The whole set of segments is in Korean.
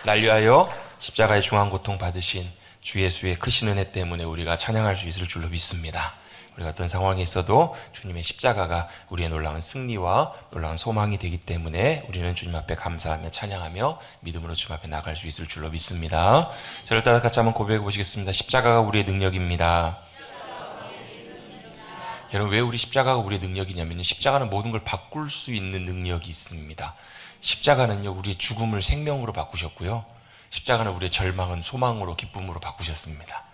날 위하여 십자가의 중한 고통 받으신 주 예수의 크신 은혜 때문에 우리가 찬양할 수 있을 줄로 믿습니다. 우리가 어떤 상황에 있어도 주님의 십자가가 우리의 놀라운 승리와 놀라운 소망이 되기 때문에 우리는 주님 앞에 감사하며 찬양하며 믿음으로 주님 앞에 나갈 수 있을 줄로 믿습니다. 저를 따라 같이 한번 고백해 보시겠습니다. 십자가가 우리의 능력입니다. 여러분, 왜 우리 십자가가 우리의 능력이냐면 십자가는 모든 걸 바꿀 수 있는 능력이 있습니다. 십자가는요, 우리의 죽음을 생명으로 바꾸셨고요, 십자가는 우리의 절망은 소망으로 기쁨으로 바꾸셨습니다.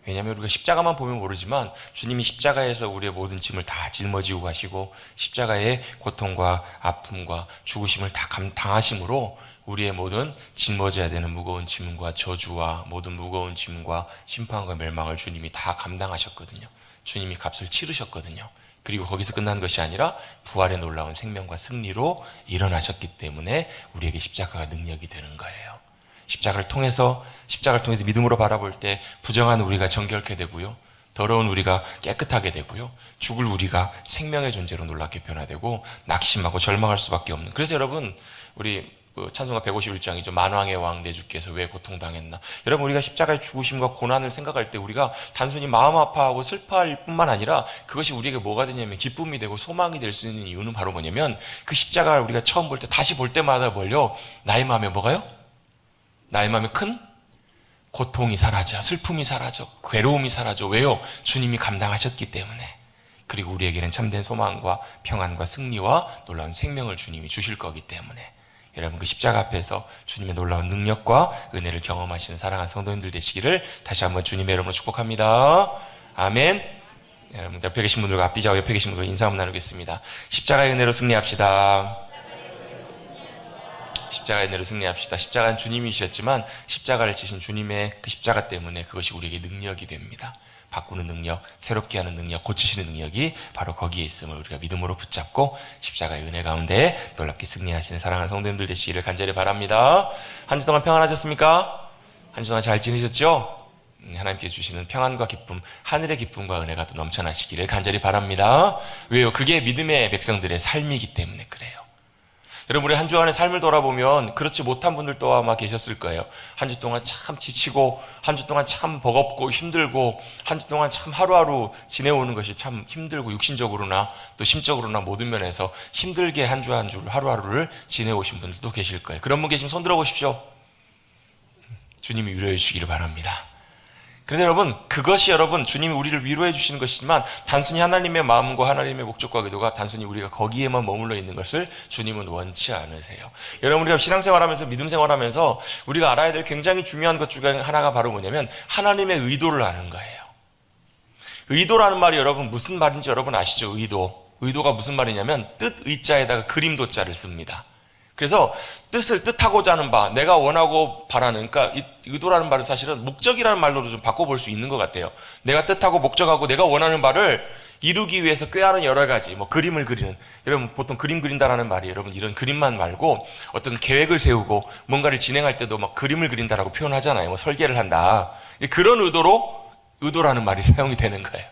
왜냐하면 우리가 십자가만 보면 모르지만 주님이 십자가에서 우리의 모든 짐을 다 짊어지고 가시고 십자가의 고통과 아픔과 죽으심을 다 당하심으로 우리의 모든 짊어져야 되는 무거운 짐과 저주와 모든 무거운 짐과 심판과 멸망을 주님이 다 감당하셨거든요. 주님이 값을 치르셨거든요. 그리고 거기서 끝난 것이 아니라 부활의 놀라운 생명과 승리로 일어나셨기 때문에 우리에게 십자가가 능력이 되는 거예요. 십자가를 통해서 믿음으로 바라볼 때 부정한 우리가 정결케 되고요, 더러운 우리가 깨끗하게 되고요, 죽을 우리가 생명의 존재로 놀랍게 변화되고 낙심하고 절망할 수밖에 없는. 그래서 여러분, 우리 찬송가 151장이죠. 만왕의 왕 내 주께서 왜 고통당했나. 여러분, 우리가 십자가의 죽으심과 고난을 생각할 때 우리가 단순히 마음 아파하고 슬퍼할 뿐만 아니라 그것이 우리에게 뭐가 되냐면 기쁨이 되고 소망이 될 수 있는 이유는 바로 뭐냐면 그 십자가를 우리가 처음 볼 때 다시 볼 때마다 뭘요? 나의 마음에 뭐가요? 나의 마음에 큰 고통이 사라져, 슬픔이 사라져, 괴로움이 사라져. 왜요? 주님이 감당하셨기 때문에. 그리고 우리에게는 참된 소망과 평안과 승리와 놀라운 생명을 주님이 주실 거기 때문에. 여러분, 그 십자가 앞에서 주님의 놀라운 능력과 은혜를 경험하시는 사랑하는 성도님들 되시기를 다시 한번 주님의 이름으로 축복합니다. 아멘. 여러분, 옆에 계신 분들과 앞뒤 좌우 옆에 계신 분들과 인사 한번 나누겠습니다. 십자가의 은혜로 승리합시다. 십자가의 은혜로 승리합시다. 십자가는 주님이셨지만 십자가를 지신 주님의 그 십자가 때문에 그것이 우리에게 능력이 됩니다. 바꾸는 능력, 새롭게 하는 능력, 고치시는 능력이 바로 거기에 있음을 우리가 믿음으로 붙잡고 십자가의 은혜 가운데 놀랍게 승리하시는 사랑하는 성도님들 되시기를 간절히 바랍니다. 한 주 동안 평안하셨습니까? 한 주 동안 잘 지내셨죠? 하나님께서 주시는 평안과 기쁨, 하늘의 기쁨과 은혜가 또 넘쳐나시기를 간절히 바랍니다. 왜요? 그게 믿음의 백성들의 삶이기 때문에 그래요. 여러분, 우리 한 주간의 삶을 돌아보면 그렇지 못한 분들도 아마 계셨을 거예요. 한 주 동안 참 지치고, 한 주 동안 참 버겁고 힘들고, 한 주 동안 참 하루하루 지내오는 것이 참 힘들고, 육신적으로나 또 심적으로나 모든 면에서 힘들게 한 주 한 주를 하루하루를 지내오신 분들도 계실 거예요. 그런 분 계시면 손 들어보십시오. 주님이 위로해 주시기를 바랍니다. 그런데 여러분, 그것이 여러분 주님이 우리를 위로해 주시는 것이지만 단순히 하나님의 마음과 하나님의 목적과 의도가 단순히 우리가 거기에만 머물러 있는 것을 주님은 원치 않으세요. 여러분, 우리가 신앙생활하면서 믿음 생활하면서 우리가 알아야 될 굉장히 중요한 것 중에 하나가 바로 뭐냐면 하나님의 의도를 아는 거예요. 의도라는 말이 여러분 무슨 말인지 여러분 아시죠? 의도가 무슨 말이냐면 뜻 의자에다가 그림 도자를 씁니다. 그래서 뜻하고자 하는 바, 내가 원하고 바라는, 그러니까 이 의도라는 말은 사실은 목적이라는 말로도 좀 바꿔볼 수 있는 것 같아요. 내가 뜻하고 목적하고 내가 원하는 바를 이루기 위해서 꾀하는 여러 가지, 그림을 그리는, 여러분 보통 그림 그린다라는 말이 여러분 이런 그림만 말고 어떤 계획을 세우고 뭔가를 진행할 때도 막 그림을 그린다라고 표현하잖아요. 설계를 한다. 그런 의도라는 말이 사용이 되는 거예요.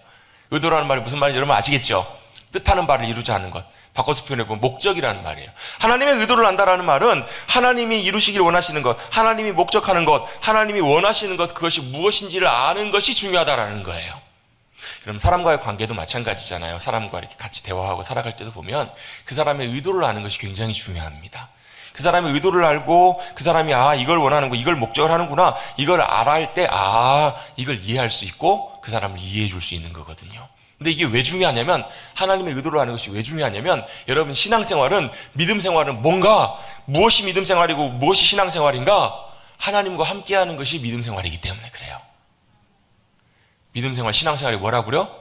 의도라는 말이 무슨 말인지 여러분 아시겠죠? 뜻하는 바를 이루자 하는 것. 바꿔서 표현해보면 목적이라는 말이에요. 하나님의 의도를 안다라는 말은 하나님이 이루시길 원하시는 것, 하나님이 목적하는 것, 하나님이 원하시는 것, 그것이 무엇인지를 아는 것이 중요하다라는 거예요. 그럼 사람과의 관계도 마찬가지잖아요. 사람과 이렇게 같이 대화하고 살아갈 때도 보면 그 사람의 의도를 아는 것이 굉장히 중요합니다. 그 사람의 의도를 알고 그 사람이 이걸 원하는 거, 이걸 목적을 하는구나, 이걸 알아할 때 이걸 이해할 수 있고 그 사람을 이해해 줄 수 있는 거거든요. 근데 이게 왜 중요하냐면, 하나님의 의도를 아는 것이 왜 중요하냐면, 여러분 신앙생활은, 믿음생활은 무엇이 믿음생활이고 무엇이 신앙생활인가? 하나님과 함께하는 것이 믿음생활이기 때문에 그래요. 믿음생활, 신앙생활이 뭐라고요?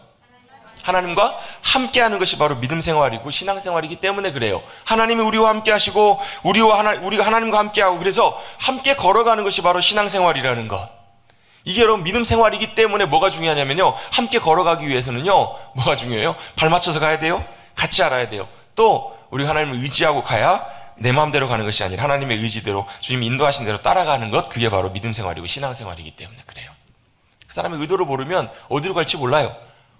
하나님과 함께하는 것이 바로 믿음생활이고 신앙생활이기 때문에 그래요. 하나님이 우리와 함께하시고 우리가 하나님과 함께하고, 그래서 함께 걸어가는 것이 바로 신앙생활이라는 것. 이게 여러분 믿음 생활이기 때문에 뭐가 중요하냐면요, 함께 걸어가기 위해서는요 뭐가 중요해요? 발 맞춰서 가야 돼요. 같이 알아야 돼요. 또 우리 하나님을 의지하고 가야 내 마음대로 가는 것이 아니라 하나님의 의지대로, 주님이 인도하신 대로 따라가는 것, 그게 바로 믿음 생활이고 신앙 생활이기 때문에 그래요. 그 사람의 의도를 모르면 어디로 갈지 몰라요.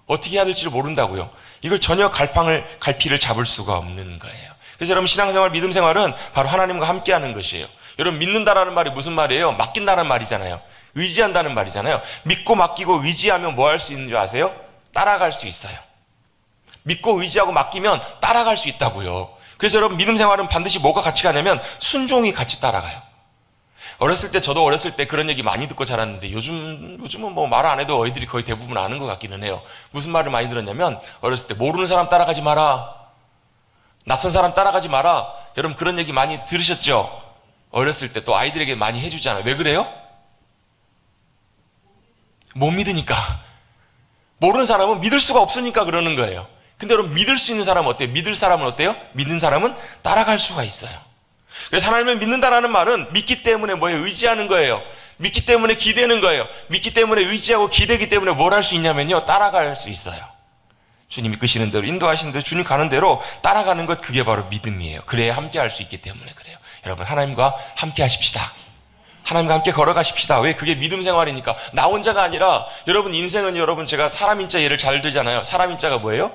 어떻게 해야 될지를 모른다고요. 이걸 전혀 갈피를 잡을 수가 없는 거예요. 그래서 여러분 신앙생활, 믿음생활은 바로 하나님과 함께하는 것이에요. 여러분, 믿는다라는 말이 무슨 말이에요? 맡긴다는 말이잖아요. 의지한다는 말이잖아요. 믿고 맡기고 의지하면 뭐 할 수 있는 줄 아세요? 따라갈 수 있어요. 믿고 의지하고 맡기면 따라갈 수 있다고요. 그래서 여러분, 믿음 생활은 반드시 뭐가 같이 가냐면 순종이 같이 따라가요. 저도 어렸을 때 그런 얘기 많이 듣고 자랐는데 요즘은 뭐 말 안 해도 어이들이 거의 대부분 아는 것 같기는 해요. 무슨 말을 많이 들었냐면, 어렸을 때 모르는 사람 따라가지 마라, 낯선 사람 따라가지 마라. 여러분, 그런 얘기 많이 들으셨죠? 어렸을 때 또 아이들에게 많이 해주잖아요. 왜 그래요? 못 믿으니까. 모르는 사람은 믿을 수가 없으니까 그러는 거예요. 근데 여러분, 믿을 수 있는 사람은 어때요? 믿을 사람은 어때요? 믿는 사람은 따라갈 수가 있어요. 그래서 하나님을 믿는다라는 말은 믿기 때문에 뭐예요? 의지하는 거예요. 믿기 때문에 기대는 거예요. 믿기 때문에 의지하고 기대기 때문에 뭘 할 수 있냐면요, 따라갈 수 있어요. 주님이 이끄시는 대로, 인도하시는 대로, 주님 가는 대로 따라가는 것, 그게 바로 믿음이에요. 그래야 함께 할 수 있기 때문에 그래요. 여러분, 하나님과 함께 하십시다. 하나님과 함께 걸어가십시다. 왜? 그게 믿음 생활이니까. 나 혼자가 아니라, 여러분, 인생은 여러분, 제가 사람 인자 예를 잘 들잖아요. 사람 인자가 뭐예요?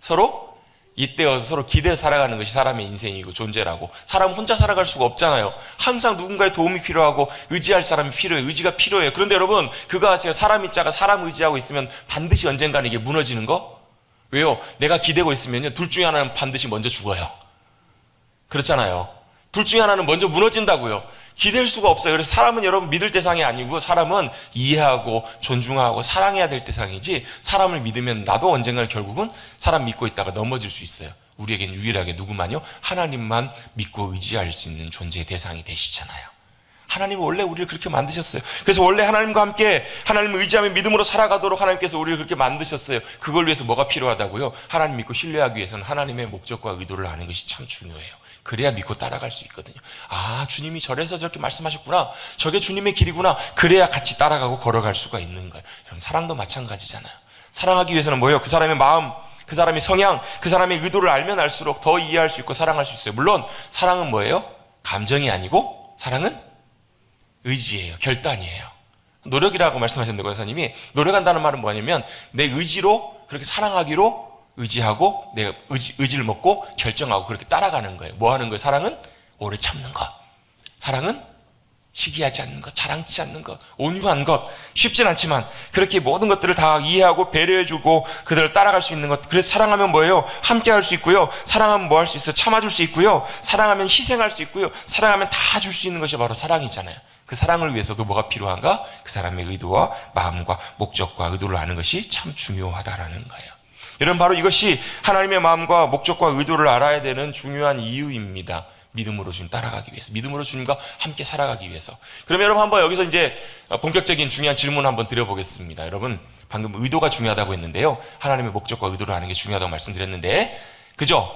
서로 잇대어서 서로 기대어 살아가는 것이 사람의 인생이고 존재라고. 사람 혼자 살아갈 수가 없잖아요. 항상 누군가의 도움이 필요하고 의지할 사람이 필요해요. 의지가 필요해요. 그런데 여러분, 그거 아세요? 사람 인자가 사람 의지하고 있으면 반드시 언젠가는 이게 무너지는 거? 왜요? 내가 기대고 있으면요, 둘 중에 하나는 반드시 먼저 죽어요. 그렇잖아요. 둘 중에 하나는 먼저 무너진다고요. 기댈 수가 없어요. 그래서 사람은 여러분 믿을 대상이 아니고, 사람은 이해하고 존중하고 사랑해야 될 대상이지, 사람을 믿으면 나도 언젠가는 결국은 사람 믿고 있다가 넘어질 수 있어요. 우리에겐 유일하게 누구만요? 하나님만 믿고 의지할 수 있는 존재의 대상이 되시잖아요. 하나님은 원래 우리를 그렇게 만드셨어요. 그래서 원래 하나님과 함께 하나님을 의지하며 믿음으로 살아가도록 하나님께서 우리를 그렇게 만드셨어요. 그걸 위해서 뭐가 필요하다고요? 하나님 믿고 신뢰하기 위해서는 하나님의 목적과 의도를 아는 것이 참 중요해요. 그래야 믿고 따라갈 수 있거든요. 아, 주님이 저래서 저렇게 말씀하셨구나, 저게 주님의 길이구나. 그래야 같이 따라가고 걸어갈 수가 있는 거예요. 여러분, 사랑도 마찬가지잖아요. 사랑하기 위해서는 뭐예요? 그 사람의 마음, 그 사람의 성향, 그 사람의 의도를 알면 알수록 더 이해할 수 있고 사랑할 수 있어요. 물론 사랑은 뭐예요? 감정이 아니고 사랑은 의지예요. 결단이에요. 노력이라고 말씀하셨는데, 권사님이 노력한다는 말은 뭐냐면 내 의지로 그렇게 사랑하기로 의지하고, 내가 의지를 먹고 결정하고 그렇게 따라가는 거예요. 뭐 하는 거예요? 사랑은 오래 참는 것, 사랑은 시기하지 않는 것, 자랑치 않는 것, 온유한 것. 쉽진 않지만 그렇게 모든 것들을 다 이해하고 배려해주고 그들을 따라갈 수 있는 것. 그래서 사랑하면 뭐예요? 함께 할 수 있고요. 사랑하면 뭐 할 수 있어요? 참아줄 수 있고요. 사랑하면 희생할 수 있고요. 사랑하면 다 줄 수 있는 것이 바로 사랑이잖아요. 그 사랑을 위해서도 뭐가 필요한가? 그 사람의 의도와 마음과 목적과 의도를 아는 것이 참 중요하다라는 거예요. 여러분, 바로 이것이 하나님의 마음과 목적과 의도를 알아야 되는 중요한 이유입니다. 믿음으로 주님 따라가기 위해서, 믿음으로 주님과 함께 살아가기 위해서. 그럼 여러분, 한번 여기서 이제 본격적인 중요한 질문 한번 드려보겠습니다. 여러분, 방금 의도가 중요하다고 했는데요, 하나님의 목적과 의도를 아는 게 중요하다고 말씀드렸는데, 그죠?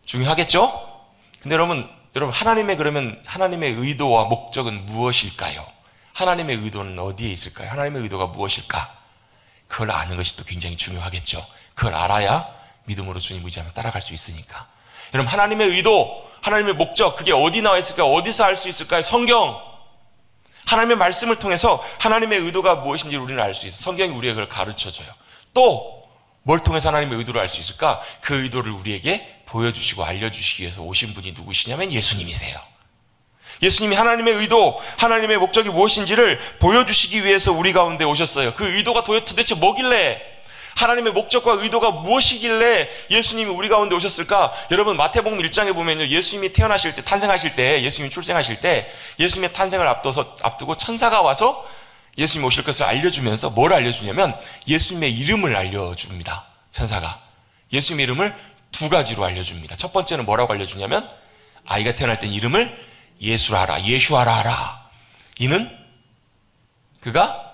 중요하겠죠? 근데 여러분, 그러면 하나님의 의도와 목적은 무엇일까요? 하나님의 의도는 어디에 있을까요? 하나님의 의도가 무엇일까? 그걸 아는 것이 또 굉장히 중요하겠죠. 그걸 알아야 믿음으로 주님 의지하며 따라갈 수 있으니까. 여러분, 하나님의 의도, 하나님의 목적, 그게 어디 나와 있을까요? 어디서 알 수 있을까요? 성경, 하나님의 말씀을 통해서 하나님의 의도가 무엇인지 우리는 알 수 있어요. 성경이 우리에게 그걸 가르쳐줘요. 또 뭘 통해서 하나님의 의도를 알 수 있을까? 그 의도를 우리에게 보여주시고 알려주시기 위해서 오신 분이 누구시냐면 예수님이세요. 예수님이 하나님의 의도, 하나님의 목적이 무엇인지를 보여주시기 위해서 우리 가운데 오셨어요. 그 의도가 도대체 뭐길래, 하나님의 목적과 의도가 무엇이길래 예수님이 우리 가운데 오셨을까? 여러분, 마태복음 1장에 보면요, 예수님이 태어나실 때, 탄생하실 때, 예수님이 출생하실 때, 예수님의 탄생을 앞두고 천사가 와서 예수님이 오실 것을 알려주면서 뭘 알려주냐면 예수님의 이름을 알려줍니다. 천사가 예수님의 이름을 두 가지로 알려줍니다. 첫 번째는 뭐라고 알려주냐면, 아이가 태어날 땐 이름을 예수라라, 예슈아라 하라. 이는 그가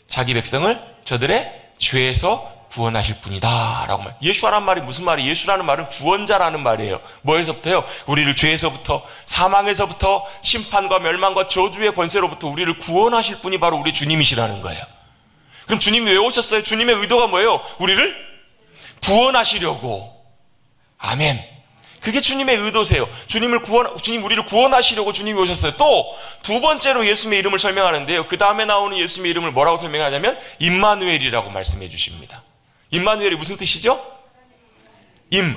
자기 백성을 저들의 죄에서 구원하실 분이다 라고 말. 예수라는 말이 무슨 말이에요? 예수라는 말은 구원자라는 말이에요. 뭐에서부터요? 우리를 죄에서부터, 사망에서부터, 심판과 멸망과 저주의 권세로부터 우리를 구원하실 분이 바로 우리 주님이시라는 거예요. 그럼 주님이 왜 오셨어요? 주님의 의도가 뭐예요? 우리를 구원하시려고. 아멘. 그게 주님의 의도세요. 주님 우리를 구원하시려고 주님이 오셨어요. 또 두 번째로 예수님의 이름을 설명하는데요, 그 다음에 나오는 예수님의 이름을 뭐라고 설명하냐면 임마누엘이라고 말씀해 주십니다. 임마누엘이 무슨 뜻이죠?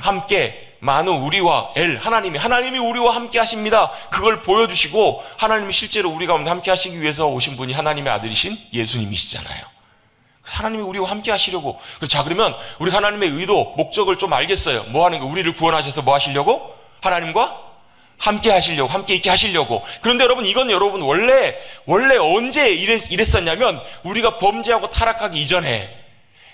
함께, 많은 우리와 하나님이 우리와 함께 하십니다. 그걸 보여주시고 하나님이 실제로 우리 가운데 함께 하시기 위해서 오신 분이 하나님의 아들이신 예수님이시잖아요. 하나님이 우리와 함께 하시려고. 자, 그러면 우리 하나님의 의도, 목적을 좀 알겠어요. 뭐 하는 거? 우리를 구원하셔서 뭐 하시려고? 하나님과 함께 하시려고, 함께 있게 하시려고. 그런데 여러분, 여러분 원래 언제 이랬었냐면 우리가 범죄하고 타락하기 이전에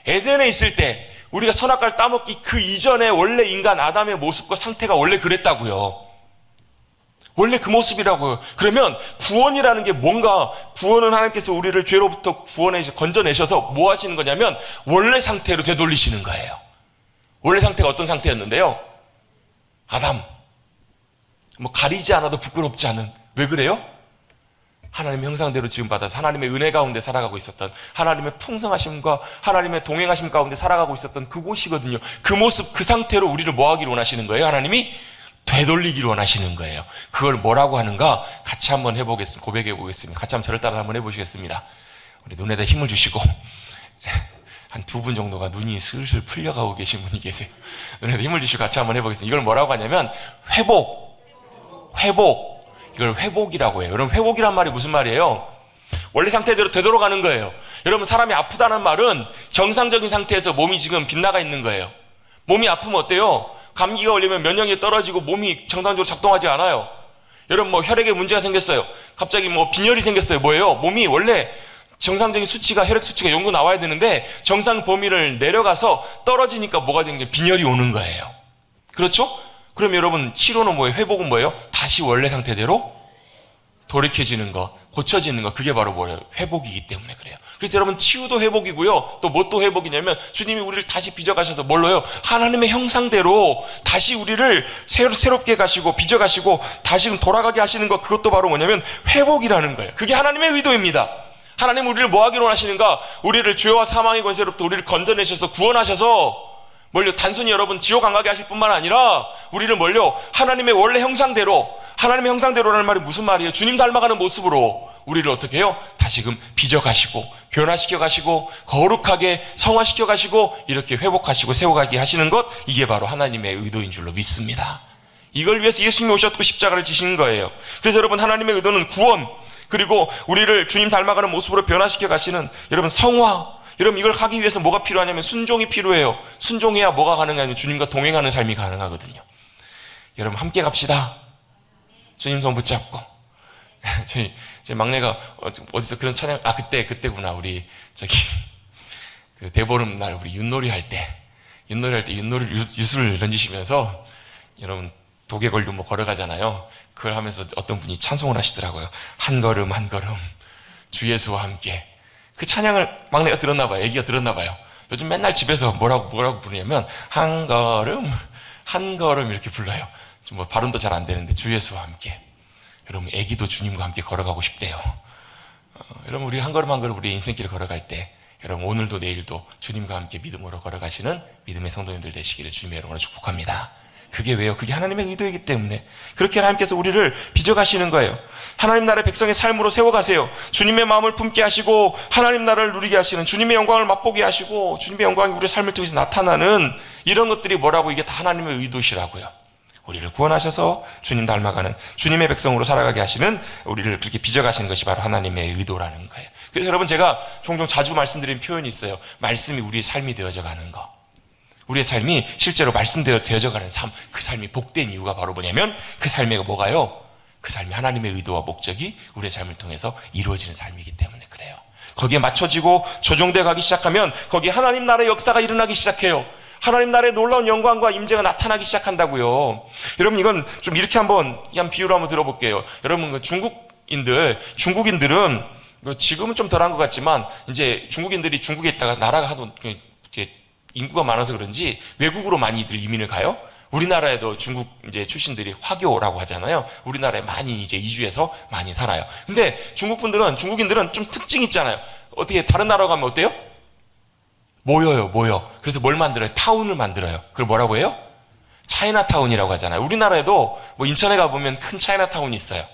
에덴에 있을 때 우리가 선악과를 따먹기 그 이전에 원래 인간 아담의 모습과 상태가 원래 그랬다고요. 원래 그 모습이라고요. 그러면 구원이라는 게 뭔가, 구원은 하나님께서 우리를 죄로부터 건져내셔서 뭐 하시는 거냐면 원래 상태로 되돌리시는 거예요. 원래 상태가 어떤 상태였는데요? 아담, 뭐 가리지 않아도 부끄럽지 않은, 왜 그래요? 하나님의 형상대로 지음받아서 하나님의 은혜 가운데 살아가고 있었던, 하나님의 풍성하심과 하나님의 동행하심 가운데 살아가고 있었던 그곳이거든요. 그 모습, 그 상태로 우리를 뭐 하기를 원하시는 거예요? 하나님이 되돌리기를 원하시는 거예요. 그걸 뭐라고 하는가? 같이 한번 해보겠습니다. 고백해 보겠습니다. 같이 한번 저를 따라 한번 해보시겠습니다. 우리 눈에다 힘을 주시고 한 2분 정도가 눈이 슬슬 풀려가고 계신 분이 계세요. 눈에다 힘을 주시고 같이 한번 해보겠습니다. 이걸 뭐라고 하냐면 회복. 이걸 회복이라고 해요. 여러분, 회복이란 말이 무슨 말이에요? 원래 상태대로 되돌아가는 거예요. 여러분, 사람이 아프다는 말은 정상적인 상태에서 몸이 지금 빗나가 있는 거예요. 몸이 아프면 어때요? 감기가 걸리면 면역력이 떨어지고 몸이 정상적으로 작동하지 않아요. 여러분, 뭐 혈액에 문제가 생겼어요. 갑자기 뭐 빈혈이 생겼어요. 뭐예요? 몸이 원래 정상적인 수치가, 혈액 수치가 연구 나와야 되는데 정상 범위를 내려가서 떨어지니까 뭐가 되는 게 빈혈이 오는 거예요. 그렇죠? 그럼 여러분, 치료는 뭐예요? 회복은 뭐예요? 다시 원래 상태대로 돌이켜지는 거, 고쳐지는 거, 그게 바로 뭐예요? 회복이기 때문에 그래요. 그래서 여러분, 치유도 회복이고요. 또 뭐 또 회복이냐면 주님이 우리를 다시 빚어가셔서 뭘로요? 하나님의 형상대로 다시 우리를 새롭게 가시고 빚어가시고 다시 돌아가게 하시는 것, 그것도 바로 뭐냐면 회복이라는 거예요. 그게 하나님의 의도입니다. 하나님 우리를 뭐 하기로 원하시는가? 우리를 죄와 사망의 권세로부터 우리를 건져내셔서 구원하셔서 뭘요? 단순히 여러분 지옥 안 가게 하실 뿐만 아니라 우리를 뭘요? 하나님의 원래 형상대로, 하나님의 형상대로라는 말이 무슨 말이에요? 주님 닮아가는 모습으로 우리를 어떻게 해요? 다시금 빚어가시고 변화시켜가시고 거룩하게 성화시켜가시고 이렇게 회복하시고 세워가게 하시는 것, 이게 바로 하나님의 의도인 줄로 믿습니다. 이걸 위해서 예수님이 오셨고 십자가를 지신 거예요. 그래서 여러분, 하나님의 의도는 구원, 그리고 우리를 주님 닮아가는 모습으로 변화시켜 가시는 여러분 성화. 여러분, 이걸 하기 위해서 뭐가 필요하냐면 순종이 필요해요. 순종해야 뭐가 가능하냐면 주님과 동행하는 삶이 가능하거든요. 여러분, 함께 갑시다. 주님 손 붙잡고. 저희 막내가 어디서 그런 찬양, 그때구나. 우리 그 대보름 날 우리 윷놀이 할 때 유수를 던지시면서 여러분 독에 걸려 뭐 걸어가잖아요. 그걸 하면서 어떤 분이 찬송을 하시더라고요. 한 걸음 한 걸음 주 예수와 함께. 그 찬양을 막내가 들었나 봐요. 애기가 들었나 봐요. 요즘 맨날 집에서 뭐라고 부르냐면 한 걸음 이렇게 불러요. 좀 뭐 발음도 잘 안 되는데 주 예수와 함께. 여러분, 애기도 주님과 함께 걸어가고 싶대요. 여러분, 우리 한 걸음 한 걸음 우리 인생길을 걸어갈 때 여러분, 오늘도 내일도 주님과 함께 믿음으로 걸어가시는 믿음의 성도님들 되시기를 주님의 이름으로 축복합니다. 그게 왜요? 그게 하나님의 의도이기 때문에 그렇게 하나님께서 우리를 빚어가시는 거예요. 하나님 나라의 백성의 삶으로 세워가세요. 주님의 마음을 품게 하시고 하나님 나라를 누리게 하시는, 주님의 영광을 맛보게 하시고 주님의 영광이 우리의 삶을 통해서 나타나는 이런 것들이 뭐라고? 이게 다 하나님의 의도시라고요. 우리를 구원하셔서 주님 닮아가는 주님의 백성으로 살아가게 하시는, 우리를 그렇게 빚어가시는 것이 바로 하나님의 의도라는 거예요. 그래서 여러분, 제가 종종 자주 말씀드리는 표현이 있어요. 말씀이 우리의 삶이 되어져 가는 거. 우리의 삶이 실제로 말씀대로 되어져 가는 삶, 그 삶이 복된 이유가 바로 뭐냐면 그 삶이 뭐가요? 그 삶이 하나님의 의도와 목적이 우리의 삶을 통해서 이루어지는 삶이기 때문에 그래요. 거기에 맞춰지고 조정되어 가기 시작하면 거기에 하나님 나라의 역사가 일어나기 시작해요. 하나님 나라의 놀라운 영광과 임재가 나타나기 시작한다고요. 여러분, 이건 좀 이렇게 한번 비유로 한번 들어볼게요. 여러분, 중국인들은 지금은 좀 덜한 것 같지만 이제 중국인들이 중국에 있다가 나라가 하도 이제 인구가 많아서 그런지 외국으로 많이들 이민을 가요. 우리나라에도 중국 이제 출신들이 화교라고 하잖아요. 우리나라에 많이 이제 이주해서 많이 살아요. 근데 중국인들은 좀 특징이 있잖아요. 어떻게 다른 나라 가면 어때요? 모여. 그래서 뭘 만들어요? 타운을 만들어요. 그걸 뭐라고 해요? 차이나타운이라고 하잖아요. 우리나라에도 뭐 인천에 가보면 큰 차이나타운이 있어요.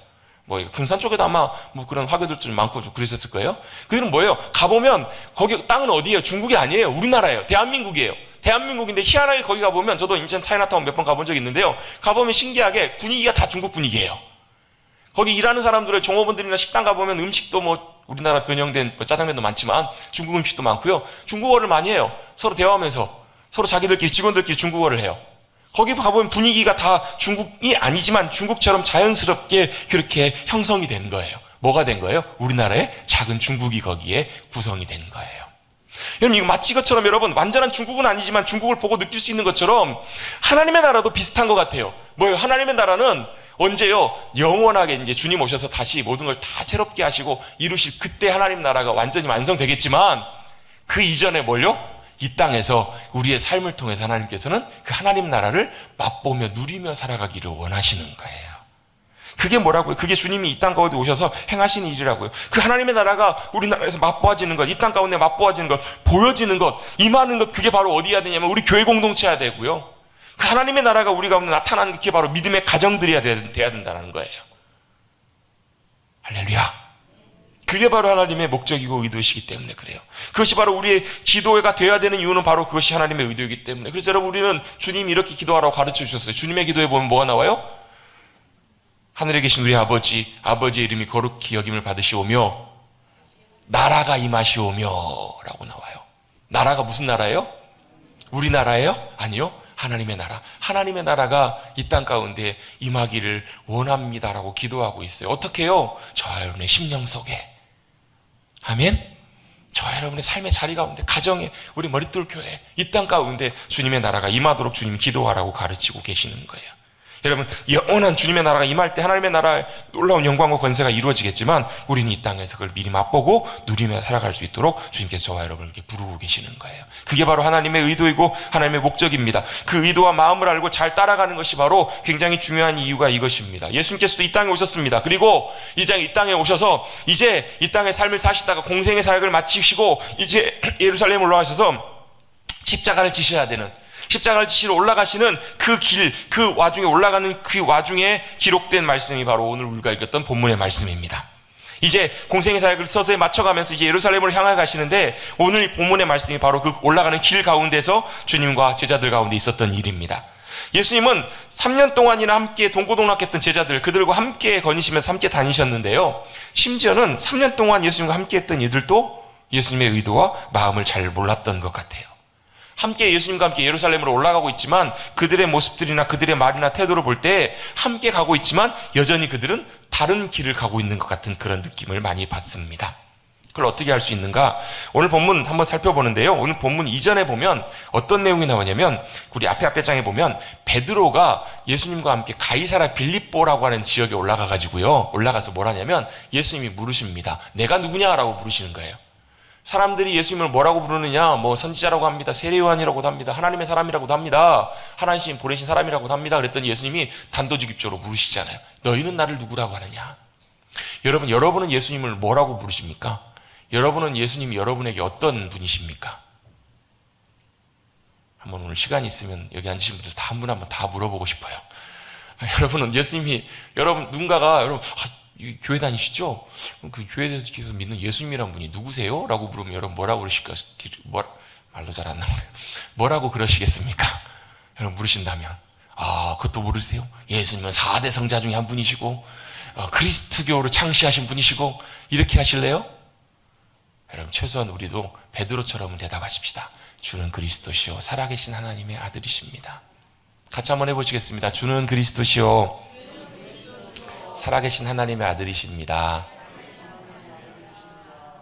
뭐 군산 쪽에도 아마 뭐 그런 화교들 좀 많고 좀 그랬었을 거예요. 그들은 뭐예요? 가보면 거기 땅은 어디예요? 중국이 아니에요. 우리나라예요. 대한민국이에요. 대한민국인데 희한하게 거기 가보면, 저도 인천 차이나타운 몇 번 가본 적이 있는데요, 가보면 신기하게 분위기가 다 중국 분위기예요. 거기 일하는 사람들의 종업원들이나 식당 가보면 음식도 뭐 우리나라 변형된 뭐 짜장면도 많지만 중국 음식도 많고요, 중국어를 많이 해요. 서로 대화하면서 서로 자기들끼리, 직원들끼리 중국어를 해요. 거기 가보면 분위기가 다 중국이 아니지만 중국처럼 자연스럽게 그렇게 형성이 된 거예요. 뭐가 된 거예요? 우리나라의 작은 중국이 거기에 구성이 된 거예요. 여러분, 이거 마치 이것처럼, 여러분, 완전한 중국은 아니지만 중국을 보고 느낄 수 있는 것처럼 하나님의 나라도 비슷한 것 같아요. 뭐예요? 하나님의 나라는 언제요? 영원하게 이제 주님 오셔서 다시 모든 걸 다 새롭게 하시고 이루실 그때 하나님 나라가 완전히 완성되겠지만, 그 이전에 뭘요? 이 땅에서 우리의 삶을 통해서 하나님께서는 그 하나님 나라를 맛보며 누리며 살아가기를 원하시는 거예요. 그게 뭐라고요? 그게 주님이 이 땅 가운데 오셔서 행하시는 일이라고요. 그 하나님의 나라가 우리나라에서 맛보아지는 것, 이 땅 가운데 맛보아지는 것, 보여지는 것, 임하는 것, 그게 바로 어디 해야 되냐면 우리 교회 공동체여야 되고요. 그 하나님의 나라가 우리 가운데 나타나는 게 바로 믿음의 가정들이 돼야 된다는 거예요. 할렐루야. 그게 바로 하나님의 목적이고 의도이시기 때문에 그래요. 그것이 바로 우리의 기도가 되어야 되는 이유는 바로 그것이 하나님의 의도이기 때문에. 그래서 여러분, 우리는 주님이 이렇게 기도하라고 가르쳐 주셨어요. 주님의 기도에 보면 뭐가 나와요? 하늘에 계신 우리 아버지, 아버지의 이름이 거룩히 여김을 받으시오며 나라가 임하시오며 라고 나와요. 나라가 무슨 나라예요? 우리나라예요? 아니요, 하나님의 나라. 하나님의 나라가 이 땅 가운데 임하기를 원합니다라고 기도하고 있어요. 어떻게 해요? 저와 여러분의 심령 속에, 아멘? 저와 여러분의 삶의 자리 가운데, 가정에, 우리 머릿돌 교회, 이 땅 가운데 주님의 나라가 임하도록 주님 기도하라고 가르치고 계시는 거예요. 여러분, 영원한 주님의 나라가 임할 때 하나님의 나라의 놀라운 영광과 권세가 이루어지겠지만 우리는 이 땅에서 그걸 미리 맛보고 누리며 살아갈 수 있도록 주님께서 저와 여러분을 이렇게 부르고 계시는 거예요. 그게 바로 하나님의 의도이고 하나님의 목적입니다. 그 의도와 마음을 알고 잘 따라가는 것이 바로 굉장히 중요한 이유가 이것입니다. 예수님께서도 이 땅에 오셨습니다. 그리고 이제 이 땅에 오셔서 이제 이 땅의 삶을 사시다가 공생의 사역을 마치시고 이제 예루살렘에 올라가셔서 십자가를 지셔야 되는, 십자가를 지시러 올라가시는 그 길, 그 와중에 올라가는 그 와중에 기록된 말씀이 바로 오늘 우리가 읽었던 본문의 말씀입니다. 이제 공생의 사역을 서서히 맞춰가면서 이제 예루살렘으로 향해 가시는데 오늘 본문의 말씀이 바로 그 올라가는 길 가운데서 주님과 제자들 가운데 있었던 일입니다. 예수님은 3년 동안이나 함께 동고동락했던 제자들, 그들과 함께 거니시면서 함께 다니셨는데요, 심지어는 3년 동안 예수님과 함께 했던 이들도 예수님의 의도와 마음을 잘 몰랐던 것 같아요. 함께 예수님과 함께 예루살렘으로 올라가고 있지만 그들의 모습들이나 그들의 말이나 태도를 볼 때 함께 가고 있지만 여전히 그들은 다른 길을 가고 있는 것 같은 그런 느낌을 많이 받습니다. 그걸 어떻게 할 수 있는가? 오늘 본문 한번 살펴보는데요, 오늘 본문 이전에 보면 어떤 내용이 나오냐면, 우리 앞에 장에 보면 베드로가 예수님과 함께 가이사라 빌립보라고 하는 지역에 올라가서 뭘 하냐면 예수님이 물으십니다. 내가 누구냐라고 물으시는 거예요. 사람들이 예수님을 뭐라고 부르느냐? 뭐 선지자라고 합니다. 세례요한이라고도 합니다. 하나님의 사람이라고도 합니다. 하나님 보내신 사람이라고도 합니다. 그랬더니 예수님이 단도직입적으로 물으시잖아요. 너희는 나를 누구라고 하느냐? 여러분은 예수님을 뭐라고 부르십니까? 여러분은 예수님이 여러분에게 어떤 분이십니까? 한번 오늘 시간이 있으면 여기 앉으신 분들 다 한 분 한 분 다 물어보고 싶어요. 여러분은 예수님이, 누군가가 교회 다니시죠? 그 교회에서 믿는 예수님이란 분이 누구세요? 라고 물으면 여러분 뭐라고 그러실까? 말도 잘 안 나오네요. 뭐라고 그러시겠습니까? 여러분 물으신다면, 그것도 모르세요? 예수님은 4대 성자 중에 한 분이시고 그리스도교를 창시하신 분이시고, 이렇게 하실래요? 여러분, 최소한 우리도 베드로처럼 대답하십시다. 주는 그리스도시요 살아계신 하나님의 아들이십니다. 같이 한번 해보시겠습니다. 주는 그리스도시요 살아계신 하나님의 아들이십니다.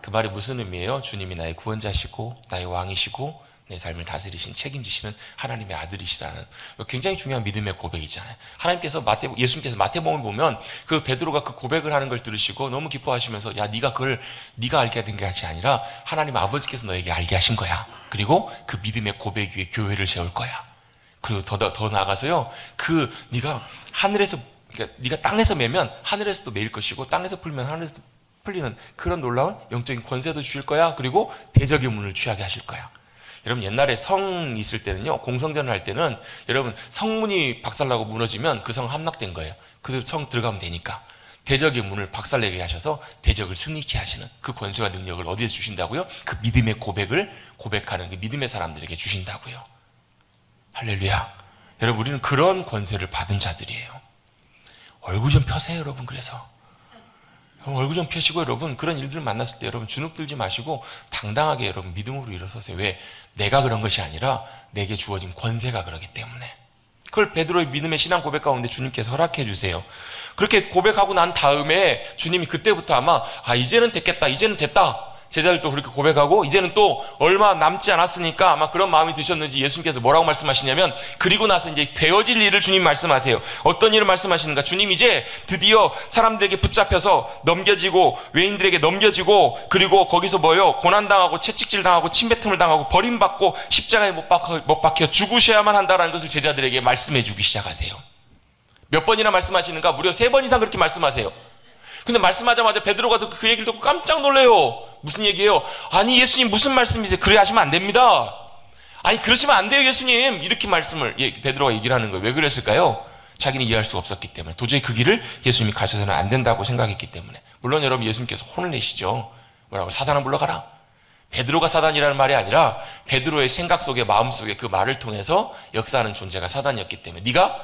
그 말이 무슨 의미예요? 주님이 나의 구원자시고 나의 왕이시고 내 삶을 다스리신, 책임지시는 하나님의 아들이시라는 굉장히 중요한 믿음의 고백이잖아요. 예수님께서 마태복음을 보면 그 베드로가 그 고백을 하는 걸 들으시고 너무 기뻐하시면서, 야, 네가 알게 된 것이 아니라 하나님 아버지께서 너에게 알게 하신 거야. 그리고 그 믿음의 고백 위에 교회를 세울 거야. 그리고 더 나아가서요, 네가 하늘에서, 그러니까 네가 땅에서 매면 하늘에서도 매일 것이고 땅에서 풀면 하늘에서 풀리는 그런 놀라운 영적인 권세도 주실 거야. 그리고 대적의 문을 취하게 하실 거야. 여러분, 옛날에 성 있을 때는요, 공성전을 할 때는 여러분 성문이 박살나고 무너지면 그 성 함락된 거예요. 그 성 들어가면 되니까 대적의 문을 박살내게 하셔서 대적을 승리케 하시는 그 권세와 능력을 어디에서 주신다고요? 그 믿음의 고백을 고백하는 그 믿음의 사람들에게 주신다고요. 할렐루야. 여러분, 우리는 그런 권세를 받은 자들이에요. 얼굴 좀 펴세요, 여러분. 그래서 얼굴 좀 펴시고, 여러분, 그런 일들 만났을 때 여러분 주눅 들지 마시고 당당하게 여러분 믿음으로 일어서세요. 왜? 내가 그런 것이 아니라 내게 주어진 권세가 그러기 때문에. 그걸 베드로의 믿음의 신앙 고백 가운데 주님께서 허락해 주세요. 그렇게 고백하고 난 다음에 주님이 그때부터 아마 이제는 됐겠다, 이제는 됐다, 제자들도 그렇게 고백하고 이제는 또 얼마 남지 않았으니까 아마 그런 마음이 드셨는지 예수님께서 뭐라고 말씀하시냐면, 그리고 나서 이제 되어질 일을 주님 말씀하세요. 어떤 일을 말씀하시는가? 주님 이제 드디어 사람들에게 붙잡혀서 넘겨지고 외인들에게 넘겨지고, 그리고 거기서 고난당하고 채찍질 당하고 침뱉음을 당하고 버림받고 십자가에 못 박혀 죽으셔야만 한다는 것을 제자들에게 말씀해 주기 시작하세요. 몇 번이나 말씀하시는가? 무려 3번 이상 그렇게 말씀하세요. 근데 말씀하자마자 베드로가 그 얘기를 듣고 깜짝 놀래요. 무슨 얘기예요? 아니 예수님 무슨 말씀이세요? 그래 하시면 안 됩니다. 아니 그러시면 안 돼요 예수님. 이렇게 말씀을 베드로가 얘기를 하는 거예요. 왜 그랬을까요? 자기는 이해할 수가 없었기 때문에, 도저히 그 길을 예수님이 가셔서는 안 된다고 생각했기 때문에. 물론 여러분 예수님께서 혼을 내시죠. 뭐라고? 사단아 물러가라. 베드로가 사단이라는 말이 아니라 베드로의 생각 속에, 마음 속에 그 말을 통해서 역사하는 존재가 사단이었기 때문에, 네가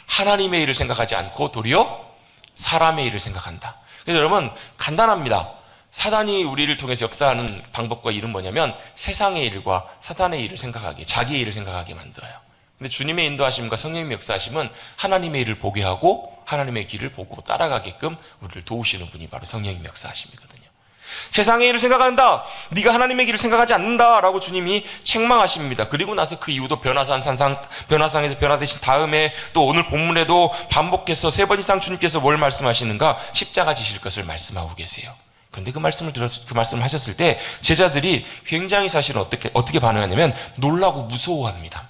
하나님의 일을 생각하지 않고 도리어 사람의 일을 생각한다. 그래서 여러분 간단합니다. 사단이 우리를 통해서 역사하는 방법과 일은 뭐냐면 세상의 일과 사단의 일을 생각하게, 자기의 일을 생각하게 만들어요. 근데 주님의 인도하심과 성령님의 역사하심은 하나님의 일을 보게 하고 하나님의 길을 보고 따라가게끔 우리를 도우시는 분이 바로 성령님의 역사하심이거든요. 세상의 일을 생각한다, 네가 하나님의 길을 생각하지 않는다라고 주님이 책망하십니다. 그리고 나서 그 이후도 변화상에서 변화되신 다음에 또 오늘 본문에도 반복해서 3번 이상 주님께서 뭘 말씀하시는가? 십자가 지실 것을 말씀하고 계세요. 그런데 그 말씀을 하셨을 때 제자들이 굉장히 사실은 어떻게 반응하냐면 놀라고 무서워합니다.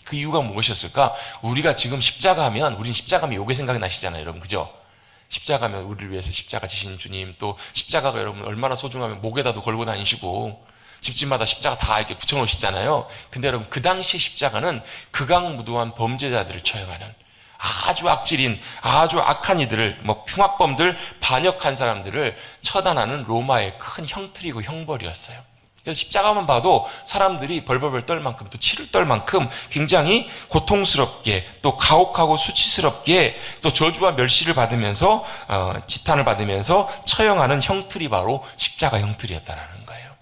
그 이유가 무엇이었을까? 우리가 지금 십자가 하면, 우린 십자가 하면 요게 생각이 나시잖아요, 여러분. 그죠? 십자가면 우리를 위해서 십자가 지신 주님, 또 십자가가 여러분 얼마나 소중하면 목에다도 걸고 다니시고 집집마다 십자가 다 이렇게 붙여놓으시잖아요. 근데 여러분 그 당시의 십자가는 극악무도한 범죄자들을 처형하는, 아주 악질인, 아주 악한 이들을, 흉악범들, 반역한 사람들을 처단하는 로마의 큰 형틀이고 형벌이었어요. 그래서 십자가만 봐도 사람들이 벌벌벌 떨 만큼, 또 치를 떨 만큼 굉장히 고통스럽게, 또 가혹하고 수치스럽게, 또 저주와 멸시를 받으면서 지탄을 받으면서 처형하는 형틀이 바로 십자가 형틀이었다라는 거예요.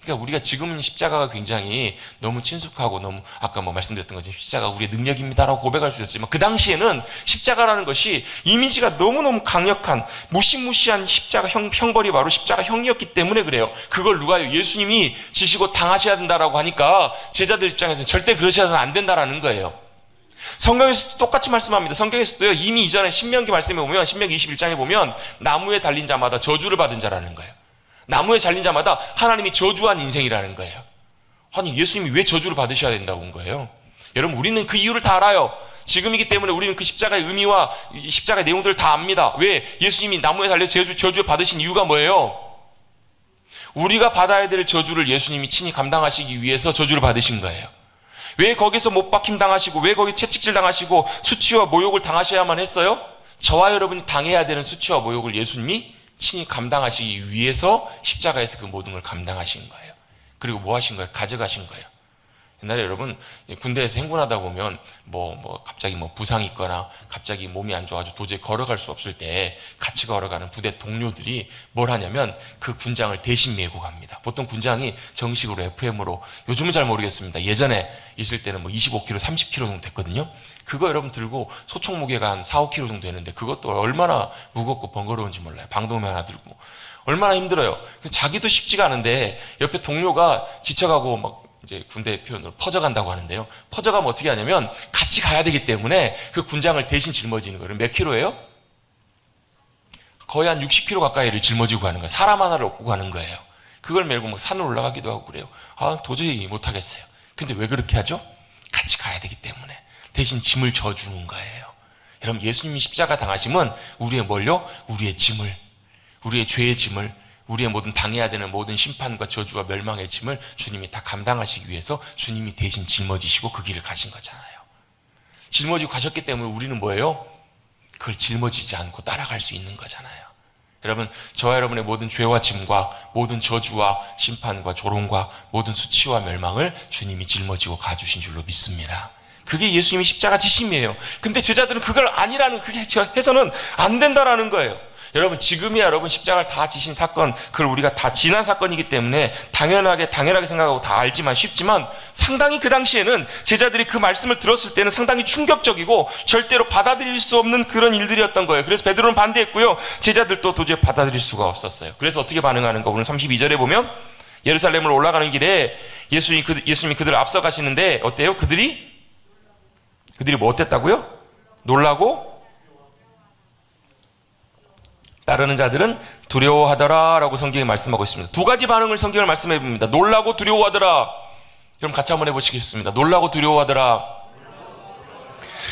그러니까 우리가 지금은 십자가가 굉장히 너무 친숙하고 너무 아까 말씀드렸던 것처럼 십자가 우리의 능력입니다라고 고백할 수 있었지만, 그 당시에는 십자가라는 것이 이미지가 너무너무 강력한 무시무시한 십자가 형벌이 바로 십자가 형이었기 때문에 그래요. 그걸 누가요? 예수님이 지시고 당하셔야 된다라고 하니까 제자들 입장에서 절대 그러셔서는 안 된다라는 거예요. 성경에서도 똑같이 말씀합니다. 성경에서도요, 이미 이전에 신명기 말씀에 보면, 신명기 21장에 보면 나무에 달린 자마다 저주를 받은 자라는 거예요. 나무에 잘린 자마다 하나님이 저주한 인생이라는 거예요. 아니 예수님이 왜 저주를 받으셔야 된다고 한 거예요? 여러분 우리는 그 이유를 다 알아요. 지금이기 때문에 우리는 그 십자가의 의미와 십자가의 내용들을 다 압니다. 왜? 예수님이 나무에 달려서 저주를 받으신 이유가 뭐예요? 우리가 받아야 될 저주를 예수님이 친히 감당하시기 위해서 저주를 받으신 거예요. 왜 거기서 못 박힘 당하시고, 왜 거기 채찍질 당하시고 수치와 모욕을 당하셔야만 했어요? 저와 여러분이 당해야 되는 수치와 모욕을 예수님이 친히 감당하시기 위해서 십자가에서 그 모든 걸 감당하신 거예요. 그리고 뭐 하신 거예요? 가져가신 거예요. 옛날에 여러분 군대에서 행군하다 보면 갑자기 부상이 있거나 갑자기 몸이 안 좋아가지고 도저히 걸어갈 수 없을 때 같이 걸어가는 부대 동료들이 뭘 하냐면 그 군장을 대신 메고 갑니다. 보통 군장이 정식으로 FM으로, 요즘은 잘 모르겠습니다. 예전에 있을 때는 25kg, 30kg 정도 됐거든요. 그거 여러분 들고 소총 무게가 한 4, 5kg 정도 되는데 그것도 얼마나 무겁고 번거로운지 몰라요. 방독면 하나 들고 얼마나 힘들어요. 자기도 쉽지가 않은데 옆에 동료가 지쳐가고 이제 군대 표현으로 퍼져간다고 하는데요. 퍼져가면 어떻게 하냐면 같이 가야 되기 때문에 그 군장을 대신 짊어지는 거예요. 몇 킬로예요? 거의 한 60kg 가까이를 짊어지고 가는 거예요. 사람 하나를 업고 가는 거예요. 그걸 메고 산을 올라가기도 하고 그래요. 도저히 못하겠어요. 근데 왜 그렇게 하죠? 같이 가야 되기 때문에 대신 짐을 져주는 거예요. 여러분 예수님이 십자가 당하심은 우리의 뭘요? 우리의 짐을, 우리의 죄의 짐을, 우리의 모든 당해야 되는 모든 심판과 저주와 멸망의 짐을 주님이 다 감당하시기 위해서 주님이 대신 짊어지시고 그 길을 가신 거잖아요. 짊어지고 가셨기 때문에 우리는 뭐예요? 그걸 짊어지지 않고 따라갈 수 있는 거잖아요. 여러분 저와 여러분의 모든 죄와 짐과 모든 저주와 심판과 조롱과 모든 수치와 멸망을 주님이 짊어지고 가주신 줄로 믿습니다. 그게 예수님이 십자가 지심이에요. 근데 제자들은 그걸 아니라는, 그게 해서는 안 된다라는 거예요. 여러분, 지금이야 여러분 십자가를 다 지신 사건, 그걸 우리가 다 지난 사건이기 때문에 당연하게 생각하고 다 알지만 쉽지만, 상당히 그 당시에는 제자들이 그 말씀을 들었을 때는 상당히 충격적이고 절대로 받아들일 수 없는 그런 일들이었던 거예요. 그래서 베드로는 반대했고요, 제자들도 도저히 받아들일 수가 없었어요. 그래서 어떻게 반응하는가, 오늘 32절에 보면 예루살렘으로 올라가는 길에 예수님이 그들을 앞서 가시는데 어때요? 그들이 뭐 어땠다고요? 놀라고 따르는 자들은 두려워하더라 라고 성경이 말씀하고 있습니다. 두 가지 반응을 성경을 말씀해 봅니다. 놀라고 두려워하더라. 여러분 같이 한번 해보시겠습니다. 놀라고 두려워하더라.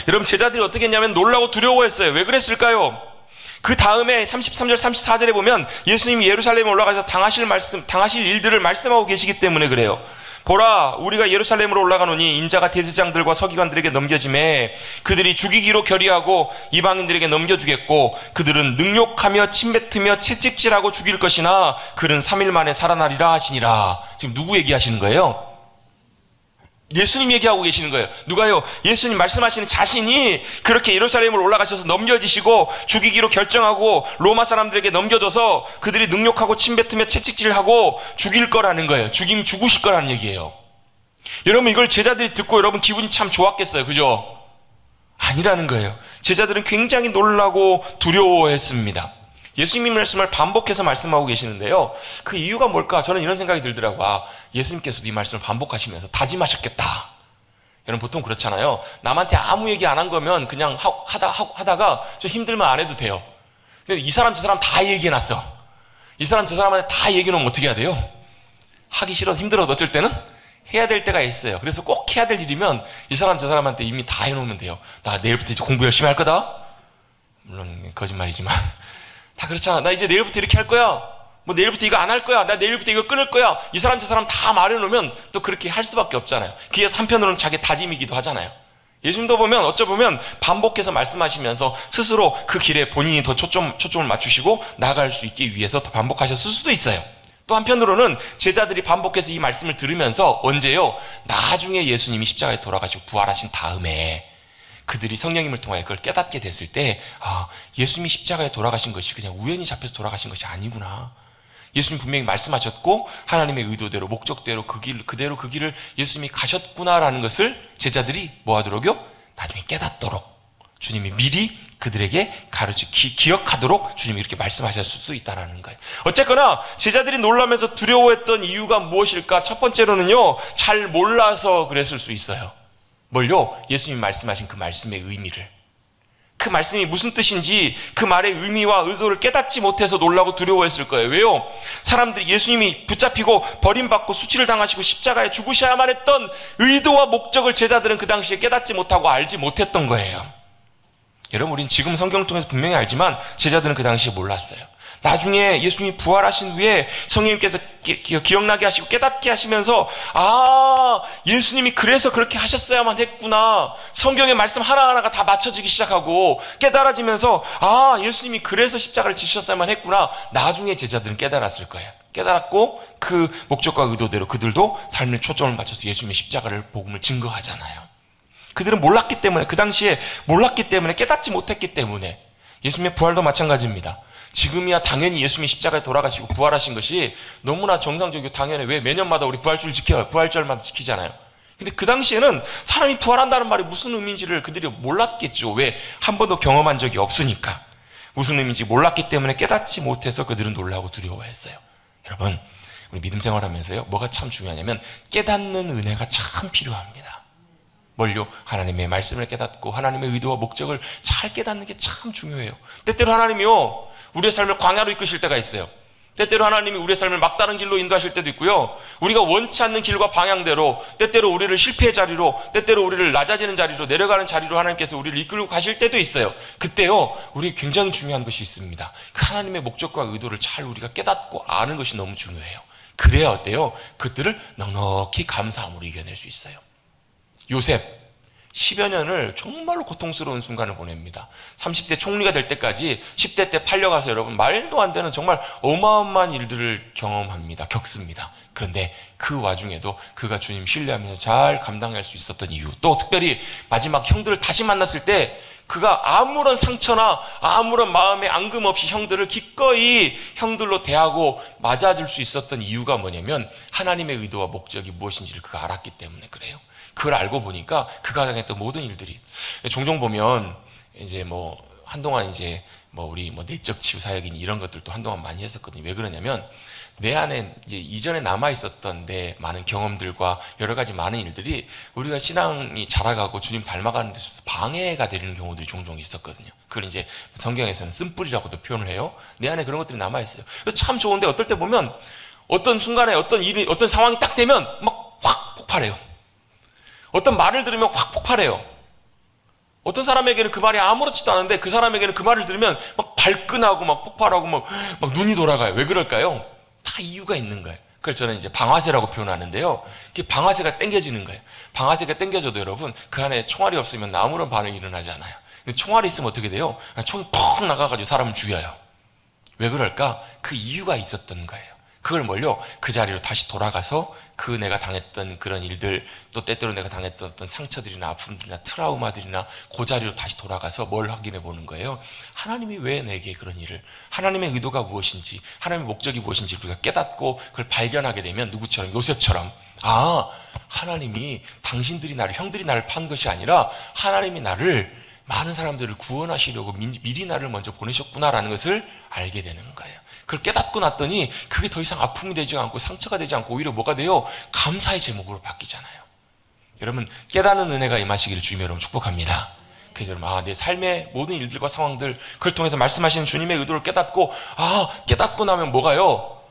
여러분, 제자들이 어떻게 했냐면 놀라고 두려워했어요. 왜 그랬을까요? 그 다음에 33절 34절에 보면 예수님이 예루살렘에 올라가셔서 당하실 일들을 말씀하고 계시기 때문에 그래요. 보라, 우리가 예루살렘으로 올라가노니 인자가 대제사장들과 서기관들에게 넘겨짐에 그들이 죽이기로 결의하고 이방인들에게 넘겨주겠고 그들은 능욕하며 침뱉으며 채찍질하고 죽일 것이나 그는 3일 만에 살아나리라 하시니라. 지금 누구 얘기하시는 거예요? 예수님 얘기하고 계시는 거예요. 누가요? 예수님 말씀하시는 자신이 그렇게 예루살렘을 올라가셔서 넘겨지시고 죽이기로 결정하고 로마 사람들에게 넘겨줘서 그들이 능욕하고 침뱉으며 채찍질하고 죽일 거라는 거예요. 죽으실 거라는 얘기예요. 여러분, 이걸 제자들이 듣고 여러분 기분이 참 좋았겠어요. 그죠? 아니라는 거예요. 제자들은 굉장히 놀라고 두려워했습니다. 예수님의 말씀을 반복해서 말씀하고 계시는데요, 그 이유가 뭘까? 저는 이런 생각이 들더라고요. 예수님께서도 이 말씀을 반복하시면서 다짐하셨겠다. 여러분, 보통 그렇잖아요. 남한테 아무 얘기 안 한 거면 그냥 하다가 좀 힘들면 안 해도 돼요. 근데 이 사람 저 사람 다 얘기해놨어. 이 사람 저 사람한테 다 얘기해놓으면 어떻게 해야 돼요? 하기 싫어도 힘들어도 어쩔 때는 해야 될 때가 있어요. 그래서 꼭 해야 될 일이면 이 사람 저 사람한테 이미 다 해놓으면 돼요. 나 내일부터 이제 공부 열심히 할 거다. 물론 거짓말이지만 다 그렇잖아. 나 이제 내일부터 이렇게 할 거야. 뭐 내일부터 이거 안 할 거야. 나 내일부터 이거 끊을 거야. 이 사람 저 사람 다 말해놓으면 또 그렇게 할 수밖에 없잖아요. 그게 한편으로는 자기 다짐이기도 하잖아요. 예수님도 보면 어쩌보면 반복해서 말씀하시면서 스스로 그 길에 본인이 더 초점을 맞추시고 나아갈 수 있기 위해서 더 반복하셨을 수도 있어요. 또 한편으로는 제자들이 반복해서 이 말씀을 들으면서 언제요? 나중에 예수님이 십자가에 돌아가시고 부활하신 다음에 그들이 성령님을 통하여 그걸 깨닫게 됐을 때, 아, 예수님이 십자가에 돌아가신 것이 그냥 우연히 잡혀서 돌아가신 것이 아니구나. 예수님 분명히 말씀하셨고 하나님의 의도대로 목적대로 그대로 그 길을 예수님이 가셨구나라는 것을 제자들이 뭐 하도록요? 나중에 깨닫도록 주님이 미리 그들에게 기억하도록 주님이 이렇게 말씀하셨을 수 있다는 거예요. 어쨌거나 제자들이 놀라면서 두려워했던 이유가 무엇일까? 첫 번째로는요, 잘 몰라서 그랬을 수 있어요. 뭘요? 예수님이 말씀하신 그 말씀의 의미를, 그 말씀이 무슨 뜻인지 그 말의 의미와 의도를 깨닫지 못해서 놀라고 두려워했을 거예요. 왜요? 사람들이 예수님이 붙잡히고 버림받고 수치를 당하시고 십자가에 죽으셔야만 했던 의도와 목적을 제자들은 그 당시에 깨닫지 못하고 알지 못했던 거예요. 여러분, 우린 지금 성경을 통해서 분명히 알지만 제자들은 그 당시에 몰랐어요. 나중에 예수님이 부활하신 후에 성령님께서 기억나게 하시고 깨닫게 하시면서, 아, 예수님이 그래서 그렇게 하셨어야만 했구나. 성경의 말씀 하나하나가 다 맞춰지기 시작하고 깨달아지면서, 아, 예수님이 그래서 십자가를 지셨어야만 했구나. 나중에 제자들은 깨달았을 거예요. 깨달았고 그 목적과 의도대로 그들도 삶의 초점을 맞춰서 예수님의 십자가를 복음을 증거하잖아요. 그들은 몰랐기 때문에, 그 당시에 몰랐기 때문에, 깨닫지 못했기 때문에. 예수님의 부활도 마찬가지입니다. 지금이야 당연히 예수님이 십자가에 돌아가시고 부활하신 것이 너무나 정상적이고 당연해. 왜? 매년마다 우리 부활절을 지켜요. 부활절마다 지키잖아요. 근데 그 당시에는 사람이 부활한다는 말이 무슨 의미인지를 그들이 몰랐겠죠. 왜? 한 번도 경험한 적이 없으니까. 무슨 의미인지 몰랐기 때문에 깨닫지 못해서 그들은 놀라고 두려워했어요. 여러분, 우리 믿음 생활하면서요, 뭐가 참 중요하냐면 깨닫는 은혜가 참 필요합니다. 뭘요? 하나님의 말씀을 깨닫고 하나님의 의도와 목적을 잘 깨닫는 게 참 중요해요. 때때로 하나님이요, 우리의 삶을 광야로 이끄실 때가 있어요. 때때로 하나님이 우리의 삶을 막다른 길로 인도하실 때도 있고요, 우리가 원치 않는 길과 방향대로, 때때로 우리를 실패의 자리로, 때때로 우리를 낮아지는 자리로, 내려가는 자리로 하나님께서 우리를 이끌고 가실 때도 있어요. 그때요, 우리 굉장히 중요한 것이 있습니다. 그 하나님의 목적과 의도를 잘 우리가 깨닫고 아는 것이 너무 중요해요. 그래야 어때요? 그들을 넉넉히 감사함으로 이겨낼 수 있어요. 10여 년을 정말로 고통스러운 순간을 보냅니다. 30세 총리가 될 때까지 10대 때 팔려가서 여러분 말도 안 되는 정말 어마어마한 일들을 경험합니다. 겪습니다. 그런데 그 와중에도 그가 주님 신뢰하면서 잘 감당할 수 있었던 이유, 또 특별히 마지막 형들을 다시 만났을 때 그가 아무런 상처나 아무런 마음의 앙금 없이 형들을 기꺼이 형들로 대하고 맞아줄 수 있었던 이유가 뭐냐면 하나님의 의도와 목적이 무엇인지를 그가 알았기 때문에 그래요. 그걸 알고 보니까 그가 당했던 모든 일들이, 종종 보면 이제 뭐 한동안 이제 뭐 우리 뭐 내적 치유 사역인 이런 것들도 한동안 많이 했었거든요. 왜 그러냐면 내 안에 이제 이전에 남아 있었던 내 많은 경험들과 여러 가지 많은 일들이 우리가 신앙이 자라가고 주님 닮아가는 데 있어서 방해가 되는 경우들이 종종 있었거든요. 그걸 이제 성경에서는 쓴뿌리라고도 표현을 해요. 내 안에 그런 것들이 남아 있어요. 그래서 참 좋은데 어떨 때 보면 어떤 순간에 어떤 일이, 어떤 상황이 딱 되면 막 확 폭발해요. 어떤 말을 들으면 확 폭발해요. 어떤 사람에게는 그 말이 아무렇지도 않은데 그 사람에게는 그 말을 들으면 막 발끈하고 막 폭발하고 막 눈이 돌아가요. 왜 그럴까요? 다 이유가 있는 거예요. 그걸 저는 이제 방아쇠라고 표현하는데요. 방아쇠가 당겨지는 거예요. 방아쇠가 당겨져도 여러분 그 안에 총알이 없으면 아무런 반응이 일어나지 않아요. 근데 총알이 있으면 어떻게 돼요? 총이 퍽 나가가지고 사람을 죽여요. 왜 그럴까? 그 이유가 있었던 거예요. 그걸 뭘요? 그 자리로 다시 돌아가서 그 내가 당했던 그런 일들, 또 때때로 내가 당했던 어떤 상처들이나 아픔들이나 트라우마들이나 그 자리로 다시 돌아가서 뭘 확인해 보는 거예요. 하나님이 왜 내게 그런 일을, 하나님의 의도가 무엇인지, 하나님의 목적이 무엇인지 우리가 깨닫고 그걸 발견하게 되면 누구처럼, 요셉처럼, 아, 하나님이 당신들이 나를, 형들이 나를 판 것이 아니라 하나님이 나를, 많은 사람들을 구원하시려고 미리 나를 먼저 보내셨구나라는 것을 알게 되는 거예요. 그걸 깨닫고 났더니 그게 더 이상 아픔이 되지 않고 상처가 되지 않고 오히려 뭐가 돼요? 감사의 제목으로 바뀌잖아요. 여러분, 깨닫는 은혜가 임하시기를 주님의 이름으로 축복합니다. 그래서 여러분, 내 삶의 모든 일들과 상황들, 그걸 통해서 말씀하시는 주님의 의도를 깨닫고, 깨닫고 나면 뭐가요?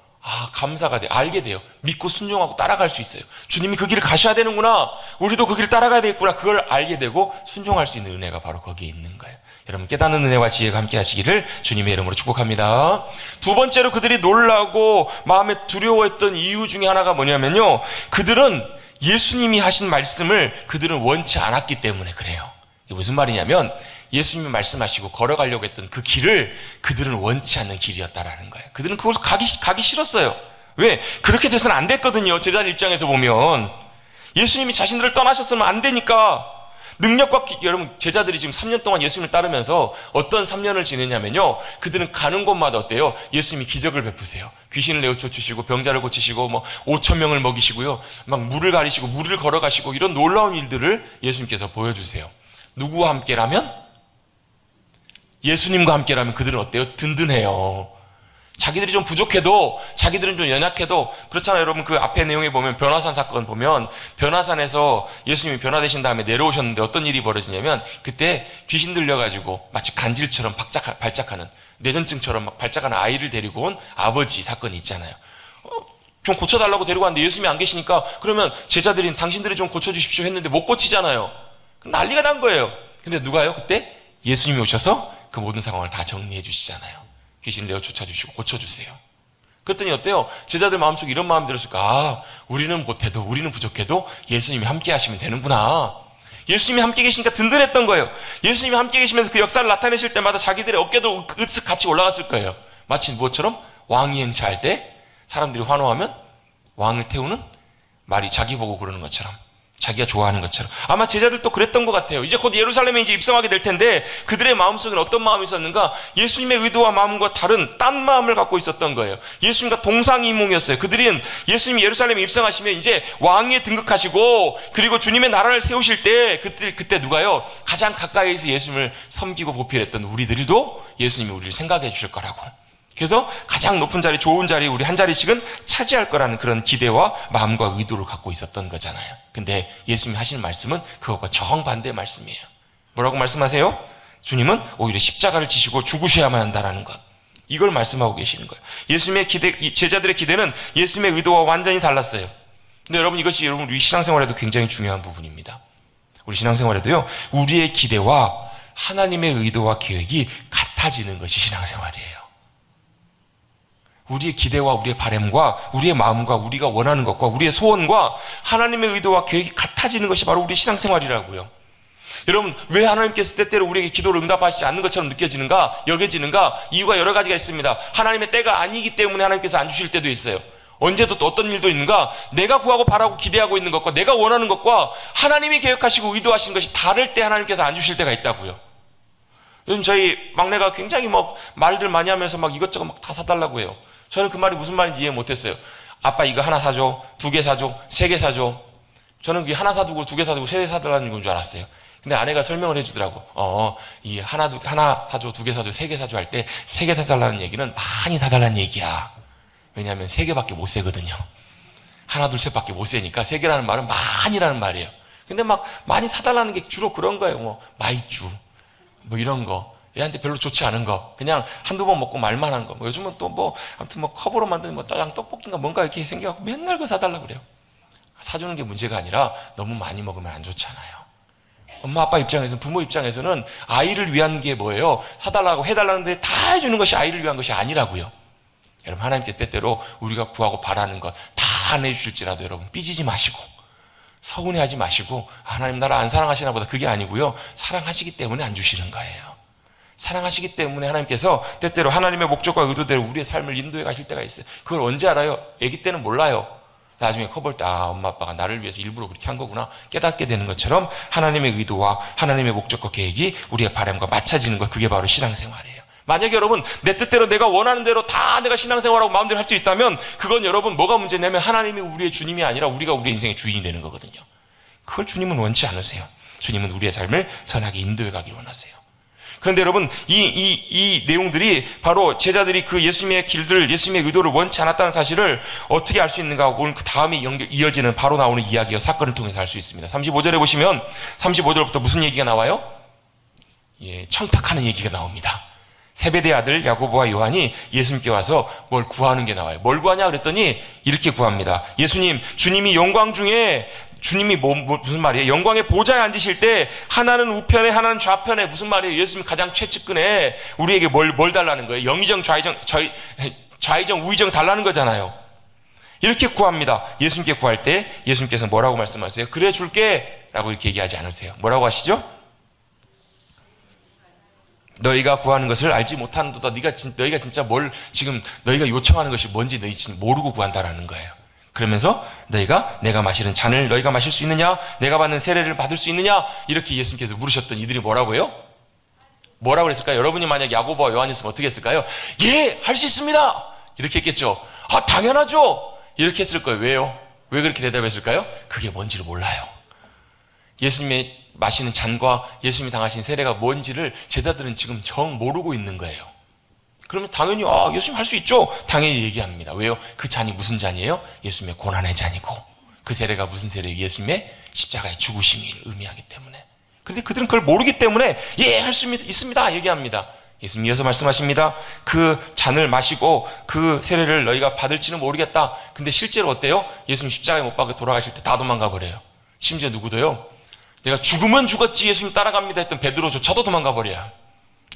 감사가 돼요. 알게 돼요. 믿고 순종하고 따라갈 수 있어요. 주님이 그 길을 가셔야 되는구나. 우리도 그 길을 따라가야 되겠구나. 그걸 알게 되고 순종할 수 있는 은혜가 바로 거기에 있는 거예요. 여러분, 깨닫는 은혜와 지혜가 함께 하시기를 주님의 이름으로 축복합니다. 두 번째로 그들이 놀라고 마음에 두려워했던 이유 중에 하나가 뭐냐면요, 그들은 예수님이 하신 말씀을 그들은 원치 않았기 때문에 그래요. 이게 무슨 말이냐면 예수님이 말씀하시고 걸어가려고 했던 그 길을 그들은 원치 않는 길이었다라는 거예요. 그들은 그곳을 가기 싫었어요. 왜? 그렇게 돼서는 안 됐거든요. 제자들 입장에서 보면 예수님이 자신들을 떠나셨으면 안 되니까. 능력과 여러분, 제자들이 지금 3년 동안 예수님을 따르면서 어떤 3년을 지내냐면요, 그들은 가는 곳마다 어때요? 예수님이 기적을 베푸세요. 귀신을 내어쫓 주시고 병자를 고치시고 5천 명을 먹이시고요, 막 물을 가리시고 물을 걸어가시고 이런 놀라운 일들을 예수님께서 보여주세요. 누구와 함께라면? 예수님과 함께라면 그들은 어때요? 든든해요. 자기들이 좀 부족해도, 자기들은 좀 연약해도, 그렇잖아요. 여러분, 그 앞에 내용에 보면 변화산 사건 보면 변화산에서 예수님이 변화되신 다음에 내려오셨는데 어떤 일이 벌어지냐면 그때 귀신 들려가지고 마치 간질처럼 발작하는, 뇌전증처럼 막 발작하는 아이를 데리고 온 아버지 사건이 있잖아요. 좀 고쳐달라고 데리고 왔는데 예수님이 안 계시니까 그러면 제자들이 당신들이 좀 고쳐주십시오 했는데 못 고치잖아요. 난리가 난 거예요. 근데 누가요? 그때 예수님이 오셔서 그 모든 상황을 다 정리해 주시잖아요. 귀신 내어 쫓아주시고 고쳐주세요. 그랬더니 어때요? 제자들 마음속에 이런 마음이 들었을까? 우리는 못해도, 우리는 부족해도 예수님이 함께 하시면 되는구나. 예수님이 함께 계시니까 든든했던 거예요. 예수님이 함께 계시면서 그 역사를 나타내실 때마다 자기들의 어깨도 으쓱 같이 올라갔을 거예요. 마치 무엇처럼? 왕이 행차할 때 사람들이 환호하면 왕을 태우는 말이 자기 보고 그러는 것처럼, 자기가 좋아하는 것처럼. 아마 제자들도 그랬던 것 같아요. 이제 곧 예루살렘에 이제 입성하게 될 텐데 그들의 마음속에는 어떤 마음이 있었는가? 예수님의 의도와 마음과 다른 딴 마음을 갖고 있었던 거예요. 예수님과 동상이몽이었어요. 그들은 예수님이 예루살렘에 입성하시면 이제 왕위에 등극하시고 그리고 주님의 나라를 세우실 때 그때 누가요? 가장 가까이에서 예수님을 섬기고 보필했던 우리들도 예수님이 우리를 생각해 주실 거라고. 그래서 가장 높은 자리, 좋은 자리 우리 한 자리씩은 차지할 거라는 그런 기대와 마음과 의도를 갖고 있었던 거잖아요. 근데 예수님이 하시는 말씀은 그것과 정반대의 말씀이에요. 뭐라고 말씀하세요? 주님은 오히려 십자가를 지시고 죽으셔야만 한다라는 것. 이걸 말씀하고 계시는 거예요. 예수님의 기대, 제자들의 기대는 예수님의 의도와 완전히 달랐어요. 근데 여러분, 이것이 여러분 우리 신앙생활에도 굉장히 중요한 부분입니다. 우리 신앙생활에도요, 우리의 기대와 하나님의 의도와 계획이 같아지는 것이 신앙생활이에요. 우리의 기대와 우리의 바람과 우리의 마음과 우리가 원하는 것과 우리의 소원과 하나님의 의도와 계획이 같아지는 것이 바로 우리의 신앙생활이라고요. 여러분, 왜 하나님께서 때때로 우리에게 기도를 응답하시지 않는 것처럼 느껴지는가, 여겨지는가? 이유가 여러 가지가 있습니다. 하나님의 때가 아니기 때문에 하나님께서 안 주실 때도 있어요. 언제도 또 어떤 일도 있는가? 내가 구하고 바라고 기대하고 있는 것과 내가 원하는 것과 하나님이 계획하시고 의도하신 것이 다를 때 하나님께서 안 주실 때가 있다고요. 요즘 저희 막내가 굉장히 말들 많이 하면서 이것저것 다 사달라고 해요. 저는 그 말이 무슨 말인지 이해 못했어요. 아빠 이거 하나 사줘, 2개 사줘, 3개 사줘. 저는 그게 하나 사두고 2개 사두고 3개 사달라는 건 줄 알았어요. 근데 아내가 설명을 해주더라고. 이 하나 사줘, 2개 사줘, 3개 사줘 할 때 3개 사달라는 얘기는 많이 사달라는 얘기야. 왜냐하면 3개밖에 못 세거든요. 하나, 둘, 셋밖에 못 세니까 3개라는 말은 많이라는 말이에요. 근데 많이 사달라는 게 주로 그런 거예요. 마이쮸, 이런 거. 얘한테 별로 좋지 않은 거. 그냥 한두 번 먹고 말만한 거. 요즘은 또 아무튼 컵으로 만든 짜장 떡볶이인가 뭔가 이렇게 생겨갖고 맨날 그거 사달라고 그래요. 사주는 게 문제가 아니라 너무 많이 먹으면 안 좋잖아요. 엄마 아빠 입장에서는, 부모 입장에서는 아이를 위한 게 뭐예요? 사달라고 해달라는데 다 해주는 것이 아이를 위한 것이 아니라고요. 여러분, 하나님께 때때로 우리가 구하고 바라는 것 다 안 해주실지라도 여러분 삐지지 마시고 서운해하지 마시고 하나님 나를 안 사랑하시나 보다, 그게 아니고요. 사랑하시기 때문에 안 주시는 거예요. 사랑하시기 때문에 하나님께서 때때로 하나님의 목적과 의도대로 우리의 삶을 인도해 가실 때가 있어요. 그걸 언제 알아요? 아기 때는 몰라요. 나중에 커볼 때 엄마 아빠가 나를 위해서 일부러 그렇게 한 거구나 깨닫게 되는 것처럼 하나님의 의도와 하나님의 목적과 계획이 우리의 바람과 맞춰지는 것, 그게 바로 신앙생활이에요. 만약에 여러분 내 뜻대로 내가 원하는 대로 다 내가 신앙생활하고 마음대로 할 수 있다면 그건 여러분 뭐가 문제냐면 하나님이 우리의 주님이 아니라 우리가 우리의 인생의 주인이 되는 거거든요. 그걸 주님은 원치 않으세요. 주님은 우리의 삶을 선하게 인도해 가기를 원하세요. 그런데 여러분 이 내용들이 바로 제자들이 그 예수님의 길들, 예수님의 의도를 원치 않았다는 사실을 어떻게 알 수 있는가 하고는 그 다음에 이어지는 바로 나오는 이야기와 사건을 통해서 알 수 있습니다. 35절에 보시면 35절부터 무슨 얘기가 나와요? 청탁하는 얘기가 나옵니다. 세베대의 아들 야고보와 요한이 예수님께 와서 뭘 구하는 게 나와요. 뭘 구하냐 그랬더니 이렇게 구합니다. 예수님, 주님이 영광 중에, 주님이 무슨 말이에요? 영광의 보좌에 앉으실 때 하나는 우편에 하나는 좌편에, 무슨 말이에요? 예수님 가장 최측근에 우리에게 뭘 달라는 거예요? 영의정, 좌의정, 우의정 달라는 거잖아요. 이렇게 구합니다. 예수님께 구할 때 예수님께서 뭐라고 말씀하세요? 그래 줄게 라고 이렇게 얘기하지 않으세요. 뭐라고 하시죠? 너희가 구하는 것을 알지 못하는도다. 너희가 진짜 지금 너희가 요청하는 것이 뭔지 너희 지금 모르고 구한다라는 거예요. 그러면서 내가 마시는 잔을 너희가 마실 수 있느냐? 내가 받는 세례를 받을 수 있느냐? 이렇게 예수님께서 물으셨던 이들이 뭐라고 해요? 뭐라고 했을까요? 여러분이 만약 야고보와 요한이었으면 어떻게 했을까요? 예, 할 수 있습니다. 이렇게 했겠죠. 당연하죠. 이렇게 했을 거예요. 왜요? 왜 그렇게 대답했을까요? 그게 뭔지를 몰라요. 예수님의 마시는 잔과 예수님이 당하신 세례가 뭔지를 제자들은 지금 정 모르고 있는 거예요. 그러면 당연히 예수님 할 수 있죠. 당연히 얘기합니다. 왜요? 그 잔이 무슨 잔이에요? 예수님의 고난의 잔이고 그 세례가 무슨 세례예요? 예수님의 십자가의 죽으심을 의미하기 때문에. 그런데 그들은 그걸 모르기 때문에 할 수 있습니다 얘기합니다. 예수님 이어서 말씀하십니다. 그 잔을 마시고 그 세례를 너희가 받을지는 모르겠다. 근데 실제로 어때요? 예수님 십자가에 못 박아 돌아가실 때 다 도망가 버려요. 심지어 누구도요? 내가 죽으면 죽었지 예수님 따라갑니다 했던 베드로조차도 도망가 버려요.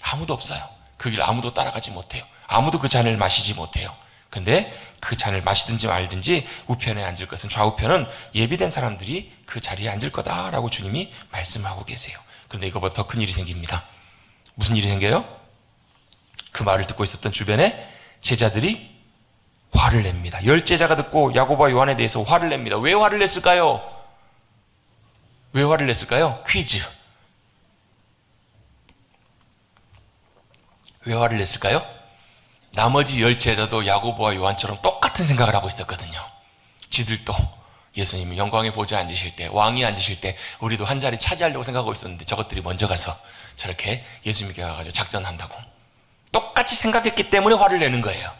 아무도 없어요. 그 길 아무도 따라가지 못해요. 아무도 그 잔을 마시지 못해요. 근데 그 잔을 마시든지 말든지 우편에 앉을 것은, 좌우편은 예비된 사람들이 그 자리에 앉을 거다라고 주님이 말씀하고 계세요. 그런데 이거보다 더 큰 일이 생깁니다. 무슨 일이 생겨요? 그 말을 듣고 있었던 주변에 제자들이 화를 냅니다. 10제자가 듣고 야고보와 요한에 대해서 화를 냅니다. 왜 화를 냈을까요? 왜 화를 냈을까요? 퀴즈. 왜 화를 냈을까요? 나머지 10제자도 야고보와 요한처럼 똑같은 생각을 하고 있었거든요. 지들도 예수님이 영광의 보좌에 앉으실 때, 왕이 앉으실 때 우리도 한 자리 차지하려고 생각하고 있었는데 저것들이 먼저 가서 저렇게 예수님께 가가지고 작전한다고 똑같이 생각했기 때문에 화를 내는 거예요.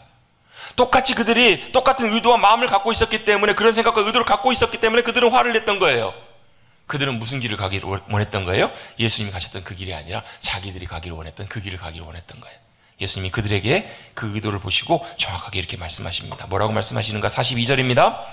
똑같이 그들이 똑같은 의도와 마음을 갖고 있었기 때문에, 그런 생각과 의도를 갖고 있었기 때문에 그들은 화를 냈던 거예요. 그들은 무슨 길을 가기를 원했던 거예요? 예수님이 가셨던 그 길이 아니라 자기들이 가기를 원했던 그 길을 가기를 원했던 거예요. 예수님이 그들에게 그 의도를 보시고 정확하게 이렇게 말씀하십니다. 뭐라고 말씀하시는가? 42절입니다.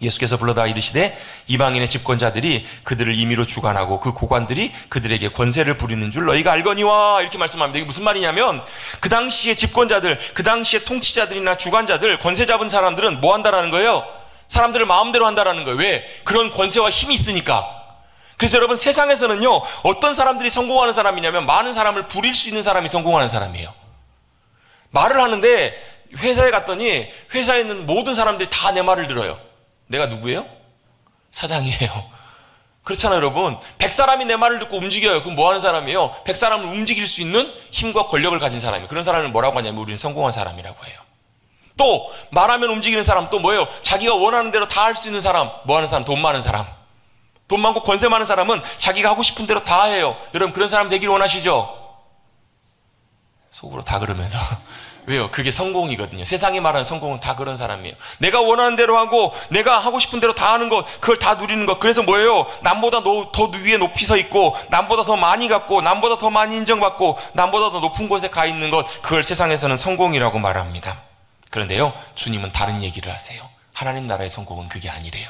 예수께서 불러다 이르시되 이방인의 집권자들이 그들을 임의로 주관하고 그 고관들이 그들에게 권세를 부리는 줄 너희가 알거니와, 이렇게 말씀합니다. 이게 무슨 말이냐면 그 당시에 집권자들, 그 당시에 통치자들이나 주관자들, 권세 잡은 사람들은 뭐 한다라는 거예요? 사람들을 마음대로 한다라는 거예요. 왜? 그런 권세와 힘이 있으니까. 그래서 여러분, 세상에서는요, 어떤 사람들이 성공하는 사람이냐면 많은 사람을 부릴 수 있는 사람이 성공하는 사람이에요. 말을 하는데 회사에 갔더니 회사에 있는 모든 사람들이 다 내 말을 들어요. 내가 누구예요? 사장이에요. 그렇잖아요, 여러분. 100사람이 내 말을 듣고 움직여요. 그럼 뭐 하는 사람이에요? 100사람을 움직일 수 있는 힘과 권력을 가진 사람이에요. 그런 사람을 뭐라고 하냐면 우리는 성공한 사람이라고 해요. 또 말하면 움직이는 사람, 또 뭐예요? 자기가 원하는 대로 다 할 수 있는 사람. 뭐 하는 사람? 돈 많은 사람. 돈 많고 권세 많은 사람은 자기가 하고 싶은 대로 다 해요. 여러분, 그런 사람 되길 원하시죠? 속으로 다 그러면서 왜요? 그게 성공이거든요. 세상이 말하는 성공은 다 그런 사람이에요. 내가 원하는 대로 하고 내가 하고 싶은 대로 다 하는 것, 그걸 다 누리는 것. 그래서 뭐예요? 남보다 더 위에 높이 서 있고, 남보다 더 많이 갖고, 남보다 더 많이 인정받고, 남보다 더 높은 곳에 가 있는 것, 그걸 세상에서는 성공이라고 말합니다. 그런데요, 주님은 다른 얘기를 하세요. 하나님 나라의 성공은 그게 아니래요.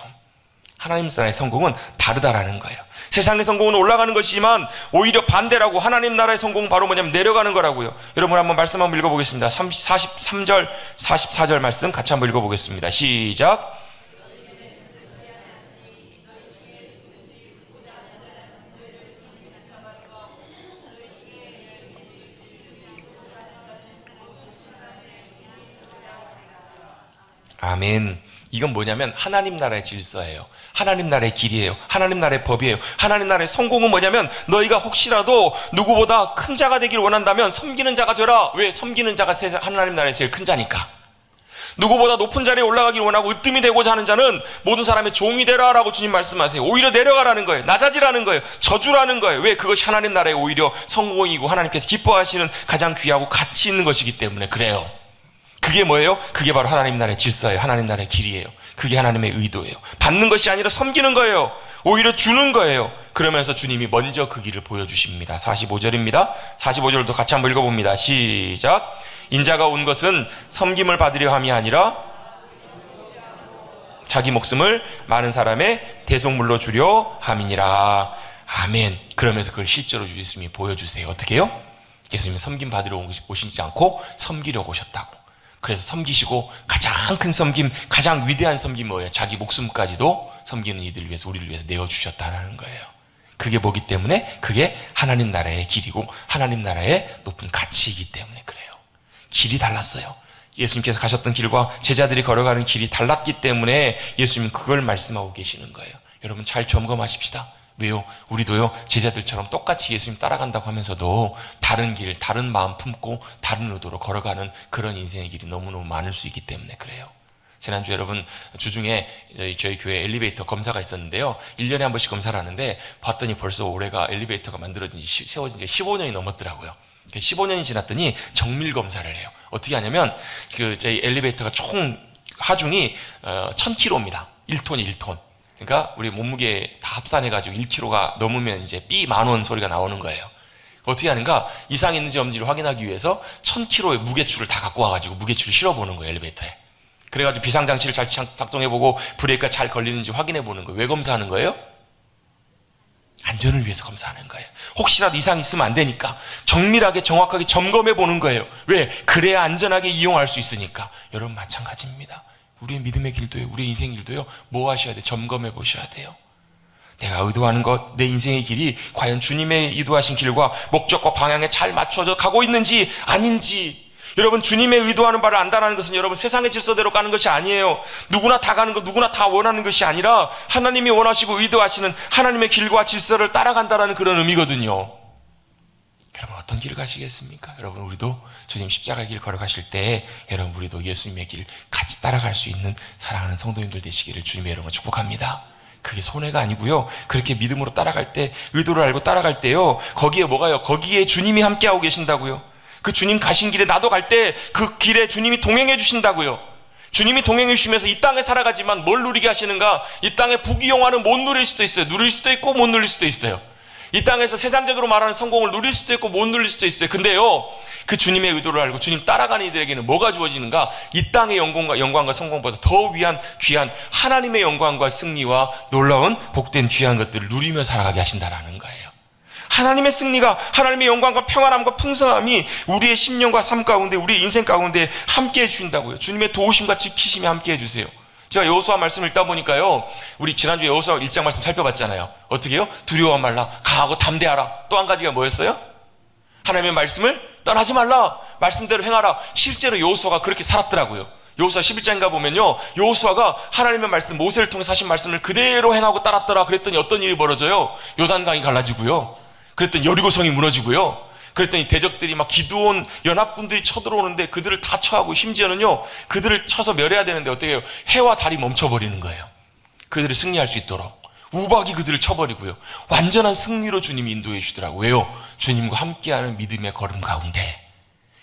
하나님 나라의 성공은 다르다라는 거예요. 세상의 성공은 올라가는 것이지만 오히려 반대라고, 하나님 나라의 성공은 바로 뭐냐면 내려가는 거라고요. 여러분, 한번 말씀 한번 읽어보겠습니다. 43절, 44절 말씀 같이 한번 읽어보겠습니다. 시작. 아멘. 이건 뭐냐면 하나님 나라의 질서예요. 하나님 나라의 길이에요. 하나님 나라의 법이에요. 하나님 나라의 성공은 뭐냐면 너희가 혹시라도 누구보다 큰 자가 되길 원한다면 섬기는 자가 되라. 왜? 섬기는 자가 하나님 나라의 제일 큰 자니까. 누구보다 높은 자리에 올라가길 원하고 으뜸이 되고자 하는 자는 모든 사람의 종이 되라 라고 주님 말씀하세요. 오히려 내려가라는 거예요. 낮아지라는 거예요. 저주라는 거예요. 왜? 그것이 하나님 나라의 오히려 성공이고 하나님께서 기뻐하시는 가장 귀하고 가치 있는 것이기 때문에 그래요. 그게 뭐예요? 그게 바로 하나님 나라의 질서예요. 하나님 나라의 길이에요. 그게 하나님의 의도예요. 받는 것이 아니라 섬기는 거예요. 오히려 주는 거예요. 그러면서 주님이 먼저 그 길을 보여주십니다. 45절입니다. 45절도 같이 한번 읽어봅니다. 시작. 인자가 온 것은 섬김을 받으려 함이 아니라 자기 목숨을 많은 사람의 대속물로 주려 함이니라. 아멘. 그러면서 그걸 실제로 예수님이 보여주세요. 어떻게 해요? 예수님이 섬김 받으러 오시지 않고 섬기려고 오셨다고. 그래서 섬기시고 가장 큰 섬김, 가장 위대한 섬김이 뭐예요? 자기 목숨까지도 섬기는 이들을 위해서, 우리를 위해서 내어주셨다는 거예요. 그게 뭐기 때문에? 그게 하나님 나라의 길이고 하나님 나라의 높은 가치이기 때문에 그래요. 길이 달랐어요. 예수님께서 가셨던 길과 제자들이 걸어가는 길이 달랐기 때문에 예수님은 그걸 말씀하고 계시는 거예요. 여러분, 잘 점검하십시다. 왜요? 우리도요, 제자들처럼 똑같이 예수님 따라간다고 하면서도 다른 길, 다른 마음 품고 다른 의도로 걸어가는 그런 인생의 길이 너무너무 많을 수 있기 때문에 그래요. 지난주 여러분, 주중에 저희 교회 엘리베이터 검사가 있었는데요. 1년에 한 번씩 검사를 하는데 봤더니 벌써 올해가 엘리베이터가 세워진 지 15년이 넘었더라고요. 15년이 지났더니 정밀 검사를 해요. 어떻게 하냐면 저희 엘리베이터가 총 하중이 1000kg입니다. 1톤 1톤. 그러니까 우리 몸무게 다 합산해가지고 1kg가 넘으면 이제 삐 만원 소리가 나오는 거예요. 어떻게 하는가? 이상이 있는지 없는지를 확인하기 위해서 1000kg의 무게추를 다 갖고 와가지고 무게추를 실어보는 거예요, 엘리베이터에. 그래가지고 비상장치를 잘 작동해보고 브레이크가 잘 걸리는지 확인해보는 거예요. 왜 검사하는 거예요? 안전을 위해서 검사하는 거예요. 혹시라도 이상이 있으면 안 되니까 정밀하게 정확하게 점검해보는 거예요. 왜? 그래야 안전하게 이용할 수 있으니까. 여러분, 마찬가지입니다. 우리의 믿음의 길도요, 우리의 인생 길도요, 뭐 하셔야 돼요? 점검해 보셔야 돼요. 내가 의도하는 것, 내 인생의 길이 과연 주님의 의도하신 길과 목적과 방향에 잘 맞춰져 가고 있는지 아닌지. 여러분, 주님의 의도하는 바를 안다는 것은 여러분 세상의 질서대로 가는 것이 아니에요. 누구나 다 가는 것, 누구나 다 원하는 것이 아니라 하나님이 원하시고 의도하시는 하나님의 길과 질서를 따라간다는 그런 의미거든요. 여러분, 어떤 길을 가시겠습니까? 여러분, 우리도 주님 십자가 길 걸어가실 때 여러분, 우리도 예수님의 길 같이 따라갈 수 있는 사랑하는 성도님들 되시기를 주님의 이름으로 축복합니다. 그게 손해가 아니고요, 그렇게 믿음으로 따라갈 때, 의도를 알고 따라갈 때요, 거기에 뭐가요? 거기에 주님이 함께하고 계신다고요. 그 주님 가신 길에 나도 갈 때 그 길에 주님이 동행해 주신다고요. 주님이 동행해 주시면서 이 땅에 살아가지만 뭘 누리게 하시는가? 이 땅의 부귀영화는 못 누릴 수도 있어요. 누릴 수도 있고 못 누릴 수도 있어요. 이 땅에서 세상적으로 말하는 성공을 누릴 수도 있고 못 누릴 수도 있어요. 근데요, 그 주님의 의도를 알고 주님 따라가는 이들에게는 뭐가 주어지는가? 이 땅의 영광과 성공보다 더 귀한 하나님의 영광과 승리와 놀라운 복된 귀한 것들을 누리며 살아가게 하신다라는 거예요. 하나님의 승리가, 하나님의 영광과 평안함과 풍성함이 우리의 심령과 삶 가운데, 우리의 인생 가운데 함께해 주신다고요. 주님의 도우심과 지키심이 함께해 주세요. 제가 여호수아 말씀 읽다 보니까요, 우리 지난주에 여호수아 1장 말씀 살펴봤잖아요. 어떻게 해요? 두려워하지 말라, 강하고 담대하라. 또 한 가지가 뭐였어요? 하나님의 말씀을 떠나지 말라, 말씀대로 행하라. 실제로 여호수아가 그렇게 살았더라고요. 여호수아 11장인가 보면요, 여호수아가 하나님의 말씀, 모세를 통해서 하신 말씀을 그대로 행하고 따랐더라. 그랬더니 어떤 일이 벌어져요? 요단강이 갈라지고요, 그랬더니 여리고성이 무너지고요, 그랬더니 대적들이 막 기드온 연합군들이 쳐들어오는데 그들을 다 쳐하고, 심지어는요 그들을 쳐서 멸해야 되는데 어떻게 해요? 해와 달이 멈춰버리는 거예요. 그들을 승리할 수 있도록 우박이 그들을 쳐버리고요, 완전한 승리로 주님이 인도해 주시더라고요. 왜요? 주님과 함께하는 믿음의 걸음 가운데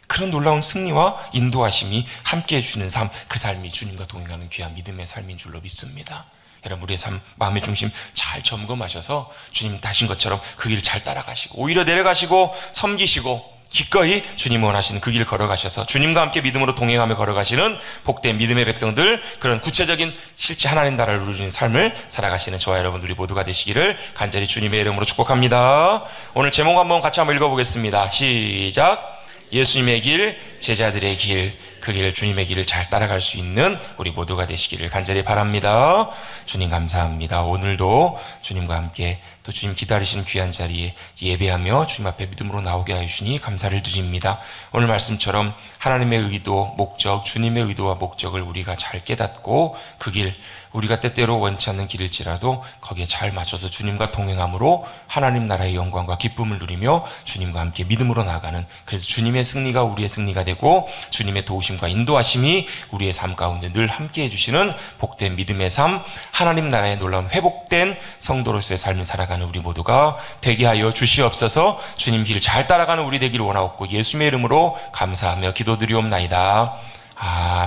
그런 놀라운 승리와 인도하심이 함께해 주는 삶, 그 삶이 주님과 동행하는 귀한 믿음의 삶인 줄로 믿습니다. 여러분, 우리의 삶, 마음의 중심 잘 점검하셔서 주님 다신 것처럼 그 길 잘 따라가시고, 오히려 내려가시고 섬기시고 기꺼이 주님 원하시는 그 길 걸어가셔서 주님과 함께 믿음으로 동행하며 걸어가시는 복된 믿음의 백성들, 그런 구체적인 실제 하나님 나라를 누리는 삶을 살아가시는 저와 여러분들이 모두가 되시기를 간절히 주님의 이름으로 축복합니다. 오늘 제목 같이 한번 읽어보겠습니다. 시작. 예수님의 길, 제자들의 길, 그 길, 주님의 길을 잘 따라갈 수 있는 우리 모두가 되시기를 간절히 바랍니다. 주님 감사합니다. 오늘도 주님과 함께 또 주님 기다리시는 귀한 자리에 예배하며 주님 앞에 믿음으로 나오게 하여 주시니 감사를 드립니다. 오늘 말씀처럼 하나님의 의도, 목적, 주님의 의도와 목적을 우리가 잘 깨닫고 그 길, 우리가 때때로 원치 않는 길일지라도 거기에 잘 맞춰서 주님과 동행함으로 하나님 나라의 영광과 기쁨을 누리며 주님과 함께 믿음으로 나아가는, 그래서 주님의 승리가 우리의 승리가 되고 주님의 도우심과 인도하심이 우리의 삶 가운데 늘 함께 해주시는 복된 믿음의 삶, 하나님 나라의 놀라운 회복된 성도로서의 삶을 살아가는 우리 모두가 되게 하여 주시옵소서. 주님 길 잘 따라가는 우리 되기를 원하옵고 예수님의 이름으로 감사하며 기도드리옵나이다. 아멘.